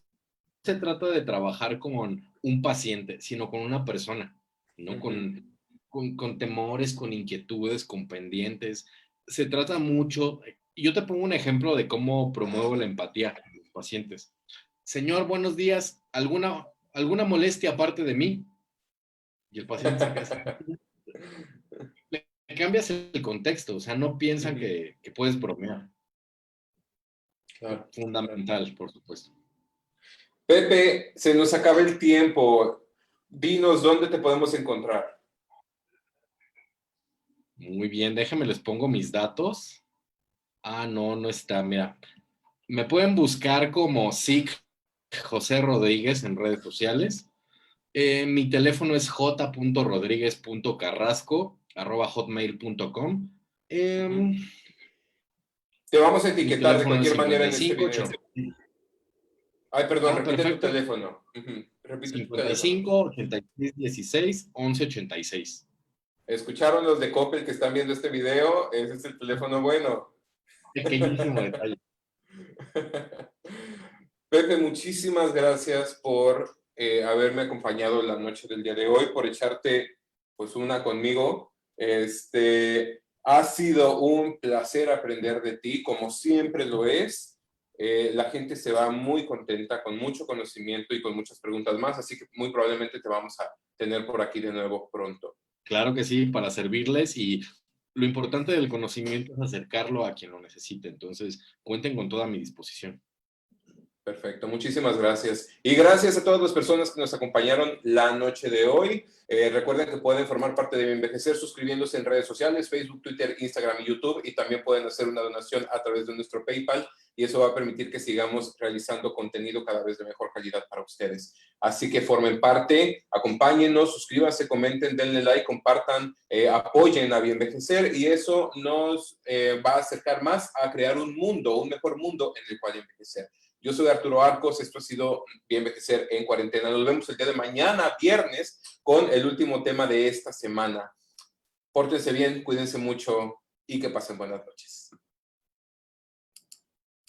Speaker 2: trata de trabajar con un paciente, sino con una persona, ¿no?
Speaker 1: Ujú.
Speaker 2: Con temores, con inquietudes, con pendientes. Se trata mucho, y yo te pongo un ejemplo de cómo promuevo la empatía en los pacientes. Señor, buenos días, ¿alguna molestia aparte de mí? Y el paciente se queda así. Le cambias el contexto, o sea, no piensan
Speaker 1: Ujú.
Speaker 2: que puedes bromear.
Speaker 1: Claro, claro.
Speaker 2: Fundamental, por supuesto.
Speaker 1: Pepe, se nos acaba el tiempo. Dinos dónde te podemos encontrar.
Speaker 2: Muy bien, déjenme les pongo mis datos. Ah, no, no está. Mira, me pueden buscar como SIC José Rodríguez en redes sociales. Mi teléfono es j.rodriguez.carrasco@hotmail.com.
Speaker 1: Ujú.
Speaker 2: Eh,
Speaker 1: Te vamos a
Speaker 2: mi
Speaker 1: etiquetar de
Speaker 2: teléfono es
Speaker 1: cualquier manera en este
Speaker 2: 55
Speaker 1: video.
Speaker 2: 80.
Speaker 1: Ay, perdón,
Speaker 2: Ah,
Speaker 1: repite tu
Speaker 2: perfecto.
Speaker 1: teléfono. Repite tu teléfono.
Speaker 2: 55 86 16 11 86.
Speaker 1: ¿Escucharon los de Coppel que están viendo este video? Ese es el teléfono bueno.
Speaker 2: Pequeñísimo detalle.
Speaker 1: Pepe, muchísimas gracias por haberme acompañado la noche del día de hoy, por echarte pues una conmigo. Ha sido un placer aprender de ti, como siempre lo es. La gente se va muy contenta, con mucho conocimiento y con muchas preguntas más, así que muy probablemente te vamos a tener por aquí de nuevo pronto.
Speaker 2: Claro que sí, para servirles y lo importante del conocimiento es acercarlo a quien lo necesite. Entonces, cuenten con toda mi disposición.
Speaker 1: Perfecto, muchísimas gracias. Y gracias a todas las personas que nos acompañaron la noche de hoy. Recuerden que pueden formar parte de Mi Envejecer suscribiéndose en redes sociales, Facebook, Twitter, Instagram y YouTube. Y también pueden hacer una donación a través de nuestro PayPal. Y eso va a permitir que sigamos realizando contenido cada vez de mejor calidad para ustedes. Así que formen parte, acompáñenos, suscríbanse, comenten, denle like, compartan, apoyen a Bien Envejecer. Y eso nos va a acercar más a crear un mundo, un mejor mundo en el cual envejecer. Yo soy Arturo Arcos, esto ha sido Bien Envejecer en Cuarentena. Nos vemos el día de mañana, viernes, con el último tema de esta semana. Pórtense bien, cuídense mucho y que pasen buenas noches.